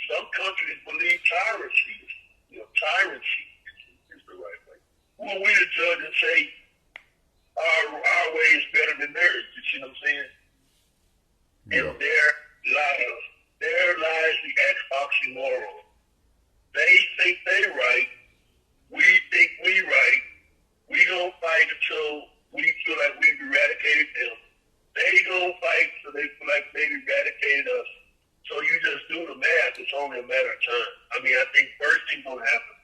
Some countries believe judge and say our way is better than theirs. You see what I'm saying? Yeah. And there lies the oxymoron. They think they right. We think we right. We gonna fight until we feel like we've eradicated them. They gonna fight so they feel like they've eradicated us. So you just do the math. It's only a matter of time. I mean, I think first thing's gonna happen.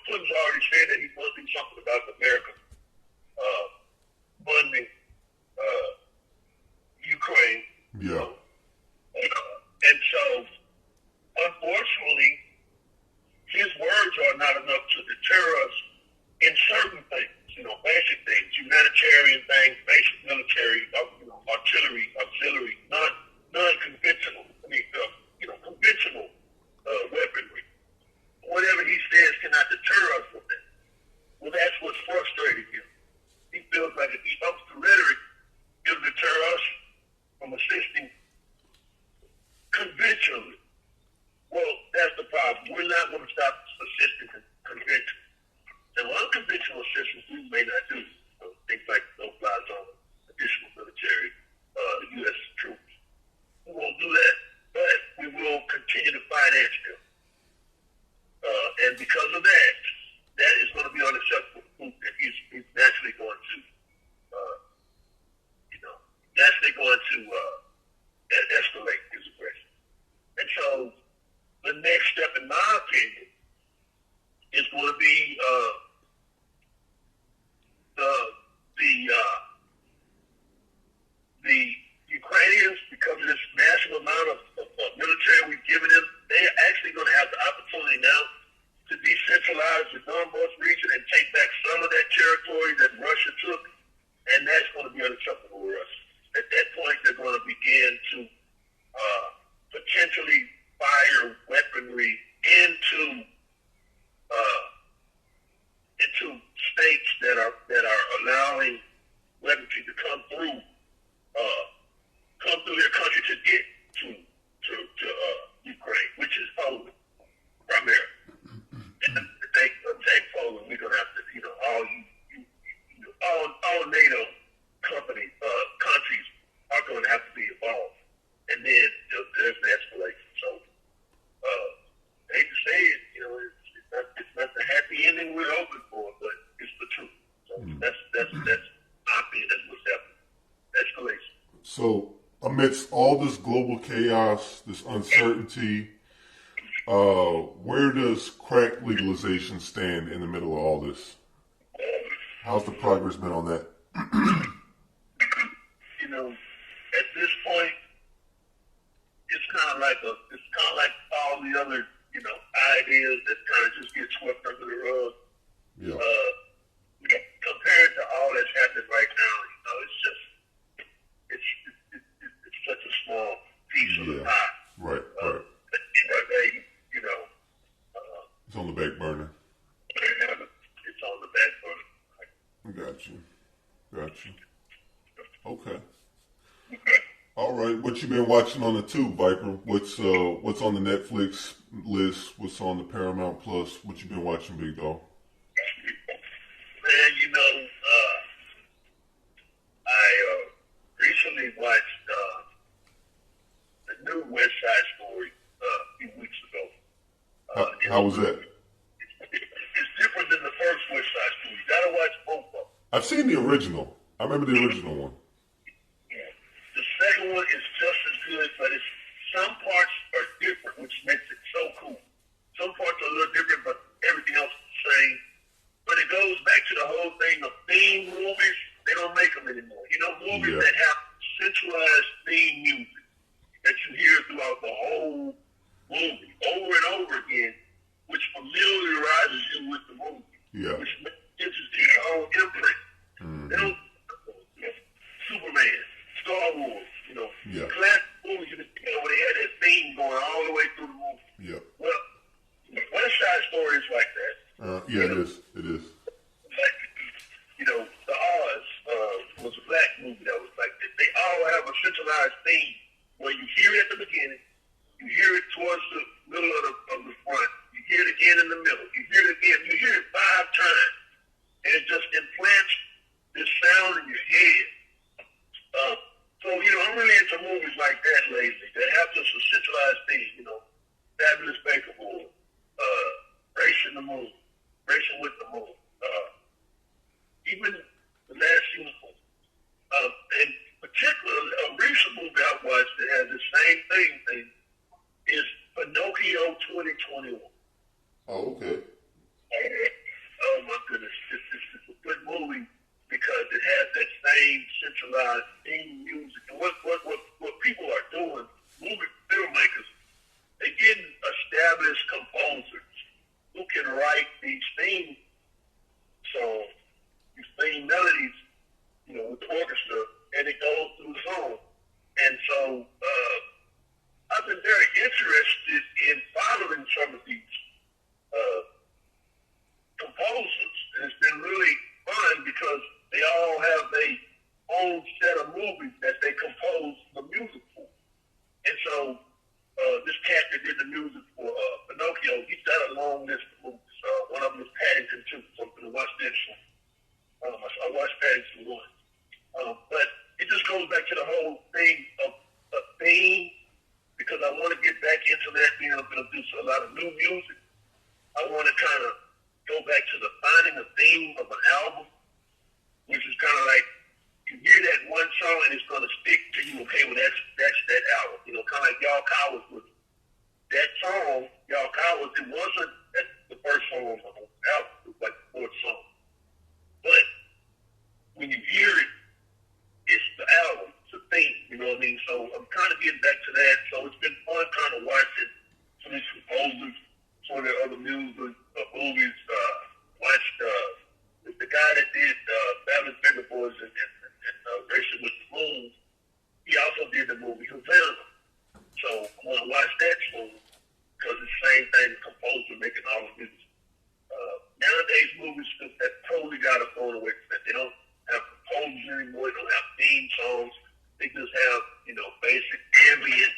Putin's already said that he's gonna do something about America funding Ukraine. Yeah. And so, unfortunately, his words are not enough to deter us in certain things, basic things, humanitarian things, basic military, artillery, auxiliary, non-conventional, conventional weaponry. Whatever he says cannot deter us from that. Well, that's what's frustrating him. He feels like if he ups the rhetoric, it'll deter us from assisting conventionally. Well, that's the problem. We're not going to stop assisting conventional. And unconventional assistance we may not do. Things like no-fly zone, additional military, the U.S. troops. We won't do that, but we will continue to finance them. And because of that, that is going to be unacceptable. And he's naturally going to, escalate his aggression. And so, the next step, in my opinion, is going to be the Ukrainians, because of this massive amount of military we've given them, they are actually going to have the opportunity now to decentralize the Donbass region and take back some of that territory that Russia took, and that's going to be unacceptable for us. At that point, they're going to begin to potentially fire weaponry into states that are allowing weaponry to come through their country to get to Ukraine, which is Poland primarily. And if they attack Poland, we're gonna have to, all NATO countries are going to have to be involved, and then there's an escalation. So, I hate to say it, it's not the happy ending we're hoping for, but it's the truth. So that's my opinion. That's what's happening. Escalation. So, amidst all this global chaos, this uncertainty, where does crack legalization stand in the middle of all this? How's the progress been on that? At this point, it's kind of like all the other, ideas that kind of just get swept under the rug. Yeah. Compared to all that's happening right now, it's such a small piece of the pie. Right. It's on the back burner. It's on the back burner. Got you. Okay. All right. What you been watching on the tube, Viper? What's on the Netflix list? What's on the Paramount Plus? What you been watching, big dog? Man, I recently watched the new West Side Story a few weeks ago. How was that? It's different than the first West Side Story. You gotta watch both of them. I've seen the original. I remember the original one. The second one is just as good, but some parts are different, which makes it so cool. Some parts are a little different, but everything else is the same. But it goes back to the whole thing of theme movies. They don't make them anymore. Movies that have centralized theme music that you hear throughout the whole movie over and over again, which familiarizes you with the movie. Yeah. Which gives you your own imprint. They don't, Superman, Star Wars, classic movies, where they had that theme going all the way through the movie. Yeah. Well, West Side Story is like that. Yeah, it is. Like, The Oz was a black movie that was like that. They all have a centralized theme where you hear it at the beginning, you hear it towards the middle of the front, you hear it again in the middle, you hear it Racing with the Moon. Even the last season, in particular, a recent movie I watched that has the same thing is Pinocchio 2021. Oh, okay. Oh my goodness, this is a good movie because it has that same centralized theme music. And what people are doing, movie filmmakers, they're getting established composers who can write these theme songs, these theme melodies, with the orchestra, and it goes through the song. And so I've been very interested in following some of these composers, and it's been really fun because they all have their own set of movies that they compose the music for. And so this cat that did the music for Pinocchio, he's got a long list of movies. One of them is Paddington 2, so I'm going to watch this one. I watched Paddington 1. But it just goes back to the whole thing of a theme, because I want to get back into that, being able to do a lot of new music. I want to kind of go back to the finding a theme of an album, which is kind of like, you hear that one song and it's going to stick to you. Okay, well that's that album. Kind of like Y'all Cowards was that song. Y'all Cowards, it wasn't the first song on the whole album. It was like the fourth song. But when you hear it, it's the album. It's a theme. You know what I mean? So I'm kind of getting back to that. So it's been fun kind of watching some of these composers, some of their other movies. Watched the guy that did Fabulous Bigger Boys and Racing with the Moon. He also did the movie Havana. So I want to watch that movie because it's the same thing. The composer making all the music. Nowadays, movies that totally got it thrown away. That they don't have composers anymore. They don't have theme songs. They just have basic ambient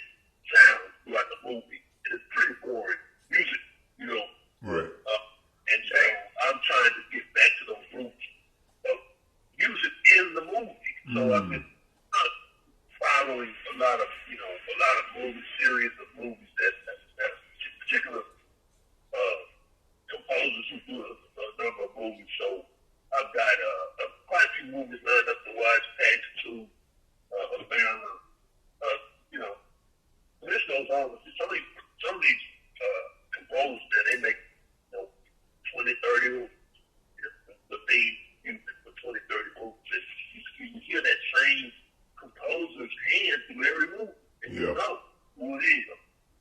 sound throughout the movie. And it's pretty boring music. Right. And so I'm trying to get back to those roots of music in the movie. So I've been following a lot of movie series of movies that particular composers who do a number of movies. So I've got quite a few movies lined up to watch. Paddington 2, Havana, the list goes on. Some of these composers that they make 20, 30, the theme music for 20, 30 movies. You hear that same composer's hand through every movie. And you know who it is.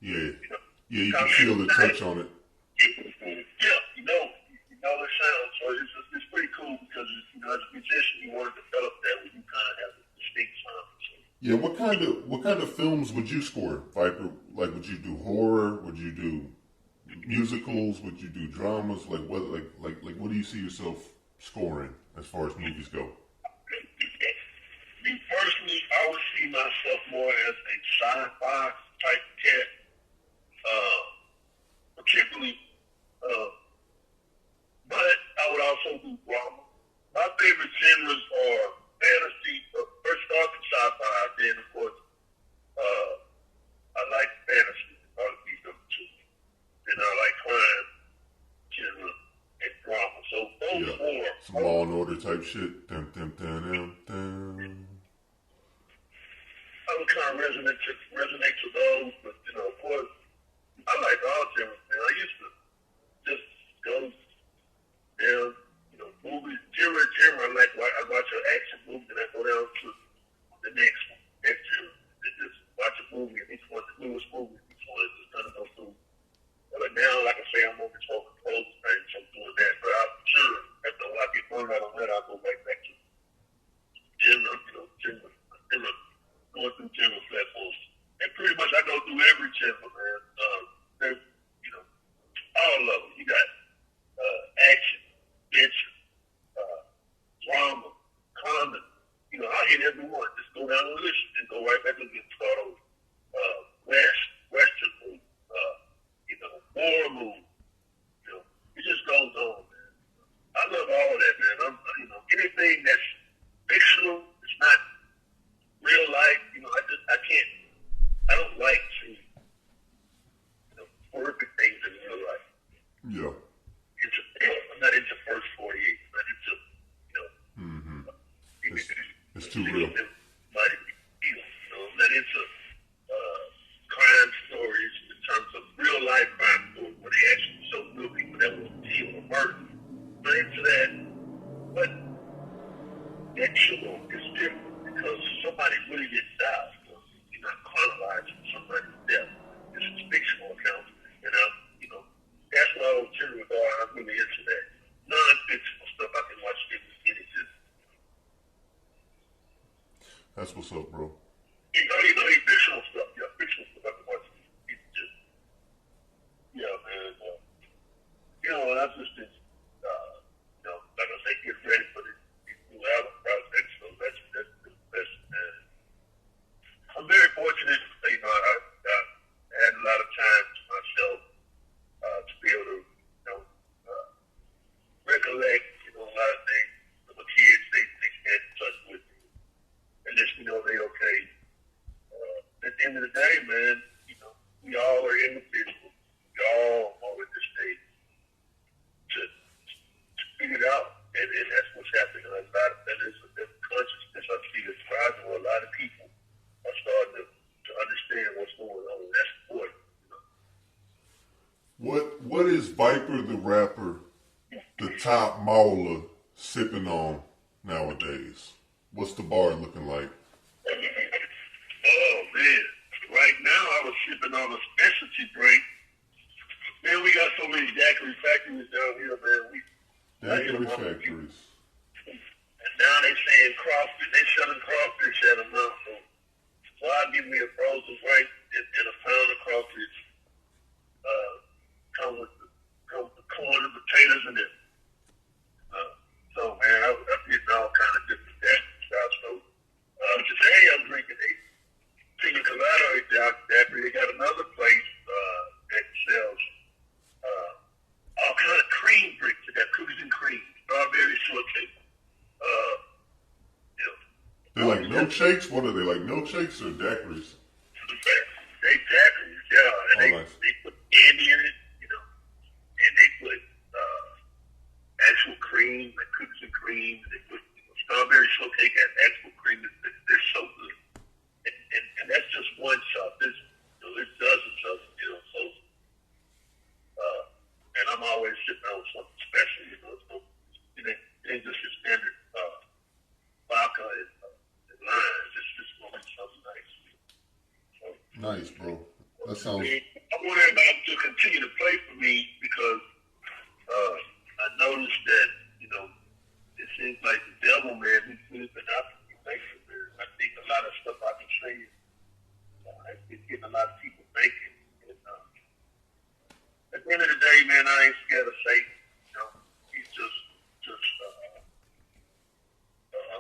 Yeah. Yeah, you can feel the touch on it. Yeah, you know the sound. So it's pretty cool because, as a musician, you want to develop that when you kind of have a distinct sound. So, yeah, what kind of films would you score, Viper? Like, would you do horror? Would you do musicals? Would you do dramas? Like what do you see yourself scoring as far as movies go? Me personally, I would see myself more as a sci-fi type cat, particularly. But I would also do drama. My favorite genres are fantasy. First off, sci-fi. Then, of course, I like fantasy. I'll be number two. And I like crime, genre, and drama. So those four. Some Law and Order type shit. Dun, dun, dun, dun, dun. I would kind of resonate to those, but of course, I like all genres, man. I used to just go down, movies, genre. I watch an action movie, and I go down to the next genre, and just watch a movie, and each one, the newest movie, each one is just kind of go through. But now, like I say, I'm on this whole composer thing, so I'm doing that. But I'm sure after I get burned out on that, I'll go back to genre, going through genre platforms. And pretty much I go through every genre, man. There's, all of them. You got action, adventure, drama, comedy. I hit every one. Just go down the list and go right back and get started. Western movie, war movie. It just goes on, man. I love all of that, man. Anything that's fictional, it's not real life. I don't like seeing horrific things in real life. Yeah. I'm not too real. But, you know, that into crime stories in terms of real life crime stories where they actually show real people that were killed or murdered. Not into that. But fictional is different because somebody really gets died. You're not chronologizing somebody's death. This is fictional account. And you know, that's what I was generally regard. I'm really into that. Non-fictional stuff I can watch any just. That's what's up, bro. You know, fictional stuff. Yeah, fictional stuff I can watch. Just, yeah, man. You know, that's just this. You know, like I say, get ready for this new album project. So that's the best, man. I'm very fortunate. You know, I had a lot of time to myself to be able to, you know, recollect, you know, a lot of things. The kids, they get in touch with me and let me know they okay. At the end of the day, man, you know, we all are individuals. We all are in this state to figure it out, and that's what's happening. A lot of that is a consciousness I see that's rising where a lot of people are starting to understand what's going on. And that's important. You know? What is Viper the rapper, the top mauler, sipping on nowadays? What's the bar looking like? Oh man, right now I was sipping on a specialty drink. Man, we got so many daiquiri factories down here, man. Daiquiri factories. And now they saying crawfish. They selling crawfish at a month. So I give me a frozen drink and a pound of crawfish. Come with the corn and potatoes in it. So man, I did all kind of different daiquiri styles. So today I'm drinking a pina colada daiquiri. They got another place that sells all kind of cream drinks. They got cookies and cream, strawberry shortcake. You know, They're like milkshakes? What are they, like milkshakes or daiquiris? they daiquiris, yeah. And Nice. they put candy in it, you know, and they put actual cream, like cookies and cream. They put strawberry shortcake and actual cream. They're so good. And that's just one shot. There's dozens of them, you know. So, and I'm always sitting on something special, you know. So it ain't just your standard vodka and lime. It's just going to be something nice. So, Nice, bro. That sounds. I want everybody to continue to play for me because I noticed that, you know, it seems like the devil, man, he's been after me lately, man. I think a lot of stuff I've been saying, it's getting a lot of people thinking. And, at the end of the day, man, I ain't scared of Satan. You know, he's just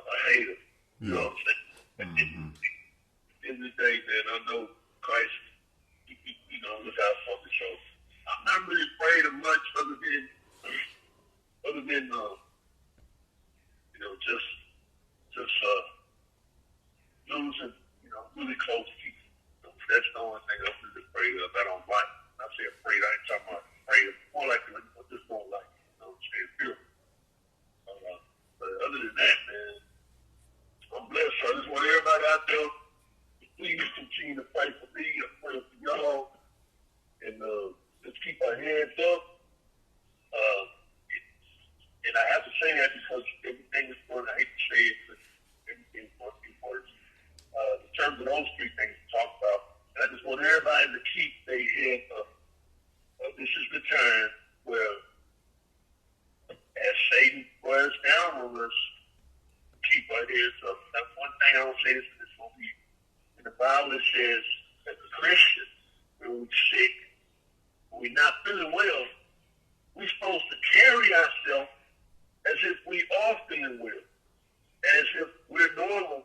a hater. You know what I'm saying? Mm-hmm. At the end of the day, man, I know Christ, you know, look out for me. So I'm not really afraid of much other than you know, just losing, you know, really close people. You know, that's the only thing I'm really afraid of. I don't like. When I say afraid, I ain't talking about afraid. More like I just don't like. You know what I'm saying? Fear. But other than that, man, I'm blessed. So I just want everybody out there to please continue to fight for me. I'm praying for y'all, and let's keep our hands up. And I have to say that because everything is going, I hate to say it, but everything's going to be worse. In terms of those three things we talked about, and I just want everybody to keep their head up. This is the time where, as Satan wears down on us, keep our heads up. That's one thing I don't say this in this movie. In the Bible it says, as a Christian, when we're sick, when we're not feeling well, we're supposed to carry ourselves as if we are feeling well, as if we're normal,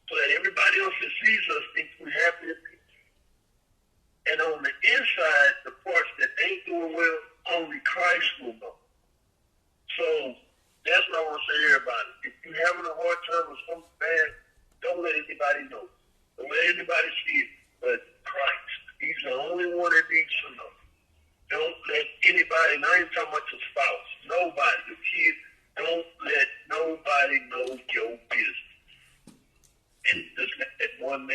so that everybody else that sees us thinks we're happy and peace. And on the inside, the parts that ain't doing well, only Christ will know. So that's what I want to say to everybody. If you're having a hard time with something bad, don't let anybody know. Don't let anybody see it but Christ. He's the only one that needs to know. Don't let anybody, not even talking about your spouse, nobody, your kids, don't let nobody know your business.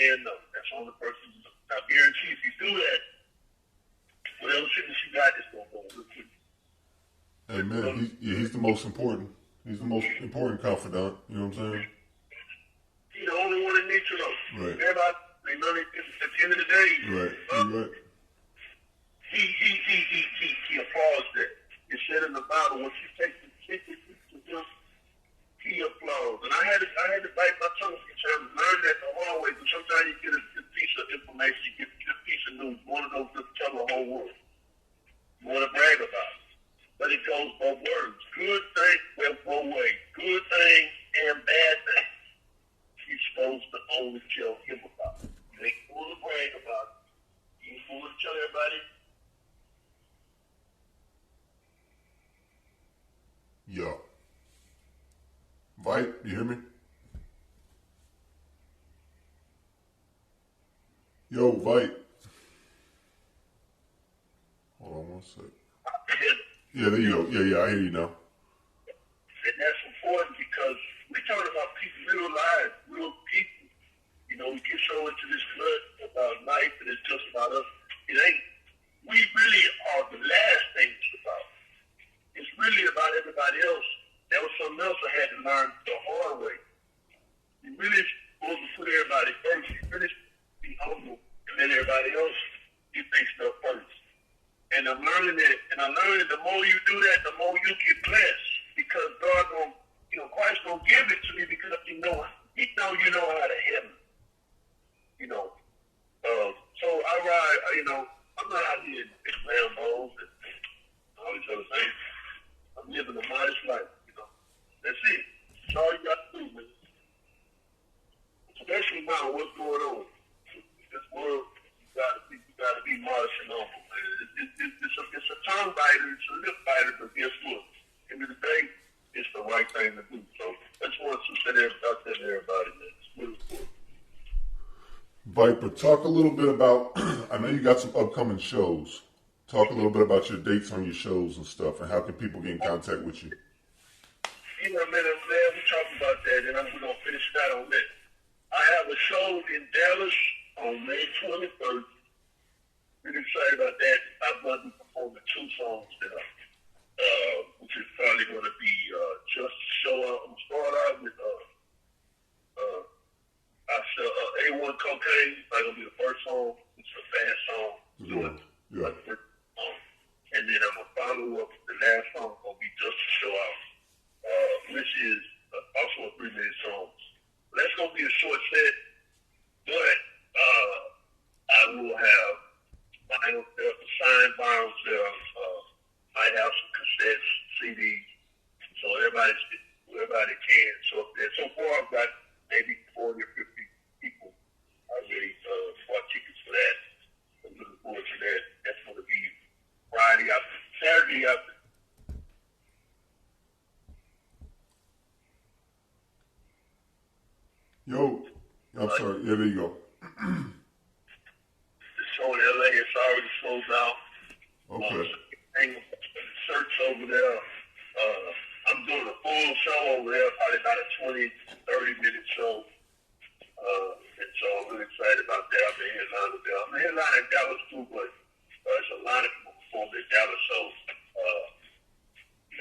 man know. That's the only person you know. Now, guarantee if you do that, whatever sickness you got is going to go real quick. Hey man, he's the most important. He's the most important confidant. You know what I'm saying? He's the only one that needs to know. Right. Everybody, they know that at the end of the day, Right. You're right. he applauds that. It said in the Bible, when she takes the ticket to him, he applauds. And I had to bite my tongue a few times, learn that the hard way, but sometimes you get a piece of information, you get a piece of news, one of those that tell the whole world. You want to brag about it. But it goes both words. Good thing, well, both ways. Good thing and bad thing. You're supposed to only tell him about it. You ain't full of brag about it. You ain't full of tell everybody. Yo. Vipe, you hear me? Yo, Vipe. Hold on one sec. Yeah, there you go. Yeah, I hear you now. And that's important because we're talking about people, real lives, real people. You know, we get so into this blood about life and it's just about us. It ain't. We really are the last thing it's about. It's really about everybody else. That was something else I had to learn the hard way. You really supposed to put everybody first. You really be humble and let everybody else get their stuff first. And I'm learning that, and I'm learning the more you do that, the more you get blessed. Because God gonna, Christ gonna give it to me because you know how to handle it. So I ride, I'm not out here in Lambos and all these other things. I'm living a modest life, That's it. That's all you got to do, man. Especially now, what's going on. This world, you gotta be modest and humble, man. It's a tongue biter, it's a lip biter, but guess what? End of the day, it's the right thing to do. So that's what I said out there to everybody, man. It's really cool. Viper, talk a little bit about, I know you got some upcoming shows. Talk a little bit about your dates on your shows and stuff, and how can people get in contact with you? Man, we talked about that, and we're going to finish that on that. I have a show in Dallas on May 21st. Really excited about that. I'm going to be performing 2 songs there, which is probably going to be just a show. I'm going to start out with A1 Cocaine. It's going to be the first song. It's a fast song. Yeah. And then I'm going to follow up with the last song. Going to be Just a Show Out, which is also a 3-minute song. That's going to be a short set, but I will have vinyl, signed vinyl sales, might have some cassettes, CDs, so everybody can. So far I've got maybe 40 or 50 people already bought tickets for that. I'm looking forward to that. That's going to be Saturday after. Yo, I'm sorry. Yeah, there you go. The show in LA is already sold out. Okay. Search over there. I'm doing a full show over there, probably about a 20-30-minute show. And so I'm really excited about that. I'm in headline in Dallas too, but there's a lot of people performing in Dallas, so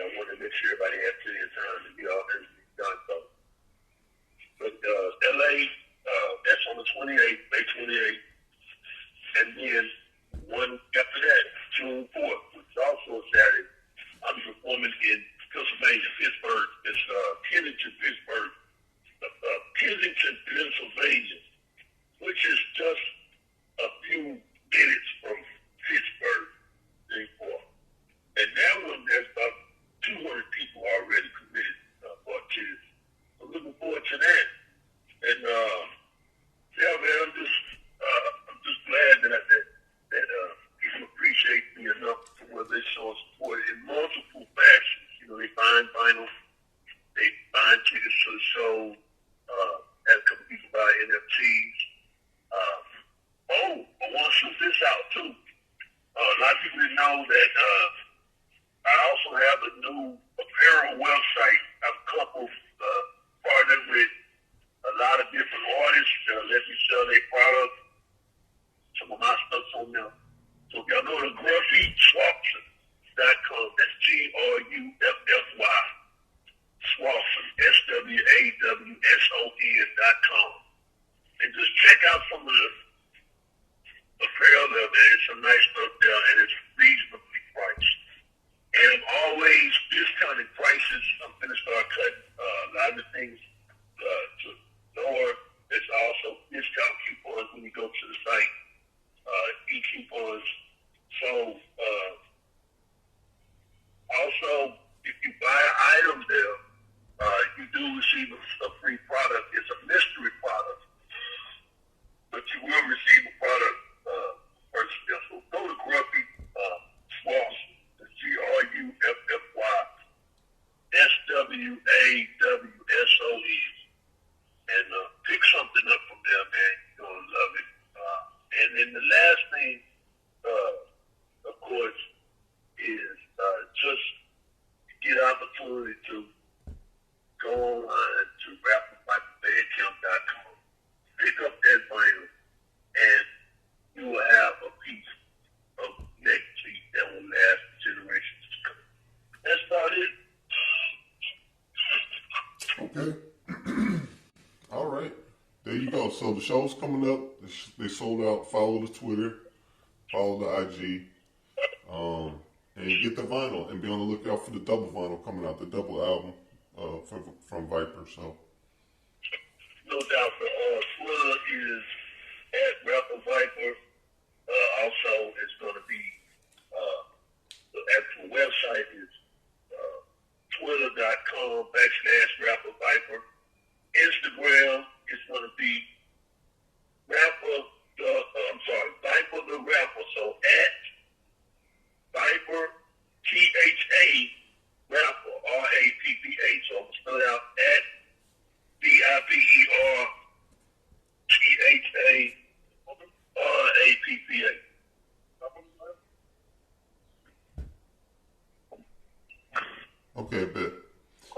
I want to make sure everybody has plenty of time to get all everything done. So. But LA, that's on the 28th, May 28th. And then one after that, June 4th, which is also a Saturday, I'm performing in Pennsylvania, Pittsburgh. It's Kensington, Pittsburgh. Kensington, Pennsylvania, which is just a few minutes from Pittsburgh, Newport. And that one, there's about 200 people already committed for tickets. I'm looking forward to that. And man, I'm just glad that people appreciate me enough to where they show support in multiple fashions. They find vinyl, they find tickets to the show, had a couple people buy NFTs. I want to shoot this out too. A lot of people didn't know that I also have a new apparel website. I've coupled partnered with a lot of different artists. Let me sell their I'm going to start cutting a lot of things to lower. There's also discount coupons when you go to the site, e-coupons. So, also, if you buy an item there, you do receive a free product. It's a mystery product, but you will receive a product first. So go to Grumpy Swaps, GRUFFYSWAWSOE, and pick something up from there, man. You're gonna love it. And then the last thing, of course, is just get opportunity to go online to RapperViperBandcamp.com, pick up that vinyl, and you will have a piece of legacy that will last generations to come. That's about it. Okay. All right. There you go. So the show's coming up. They sold out. Follow the Twitter. Follow the IG. And get the vinyl. And be on the lookout for the double vinyl coming out. The double album from Viper. So. No doubt. Twitter is at RapperViper. Also, it's going to be the actual website is twitter.com/RapperViper. Instagram is going to be Viper the Rapper. So at Viper THA Rapper RAPPA. So I'm going to spell it out at VIPER THA RAPPA. Okay, bet.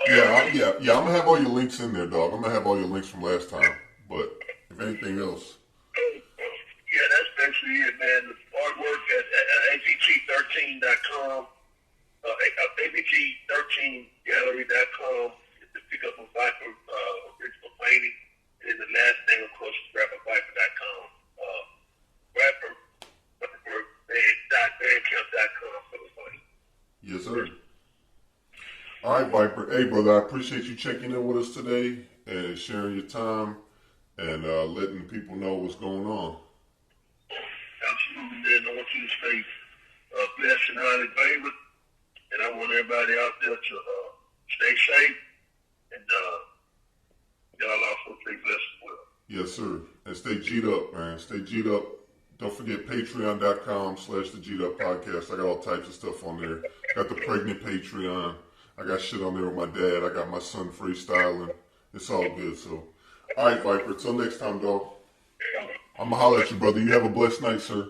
Yeah. I'm gonna have all your links in there, dog. I'm gonna have all your links from last time. But if anything else. Yeah, that's basically it, man. The artwork at APT13.com, APT13gallery.com to pick up a Viper original painting. And the last thing, of course, is RapperViper.com. RapperViper.bandcamp.com for the money. Yes, sir. All right, Viper. Hey, brother, I appreciate you checking in with us today and sharing your time and letting people know what's going on. Absolutely, man. I want you to stay blessed and highly favored. And I want everybody out there to stay safe. And y'all also stay blessed as well. Yes, sir. And stay G'd up, man. Stay G'd up. Don't forget patreon.com/the G'd Up Podcast. I got all types of stuff on there. Got the pregnant Patreon. I got shit on there with my dad. I got my son freestyling. It's all good. So, all right, Viper. Till next time, dog. I'm going to holler at you, brother. You have a blessed night, sir.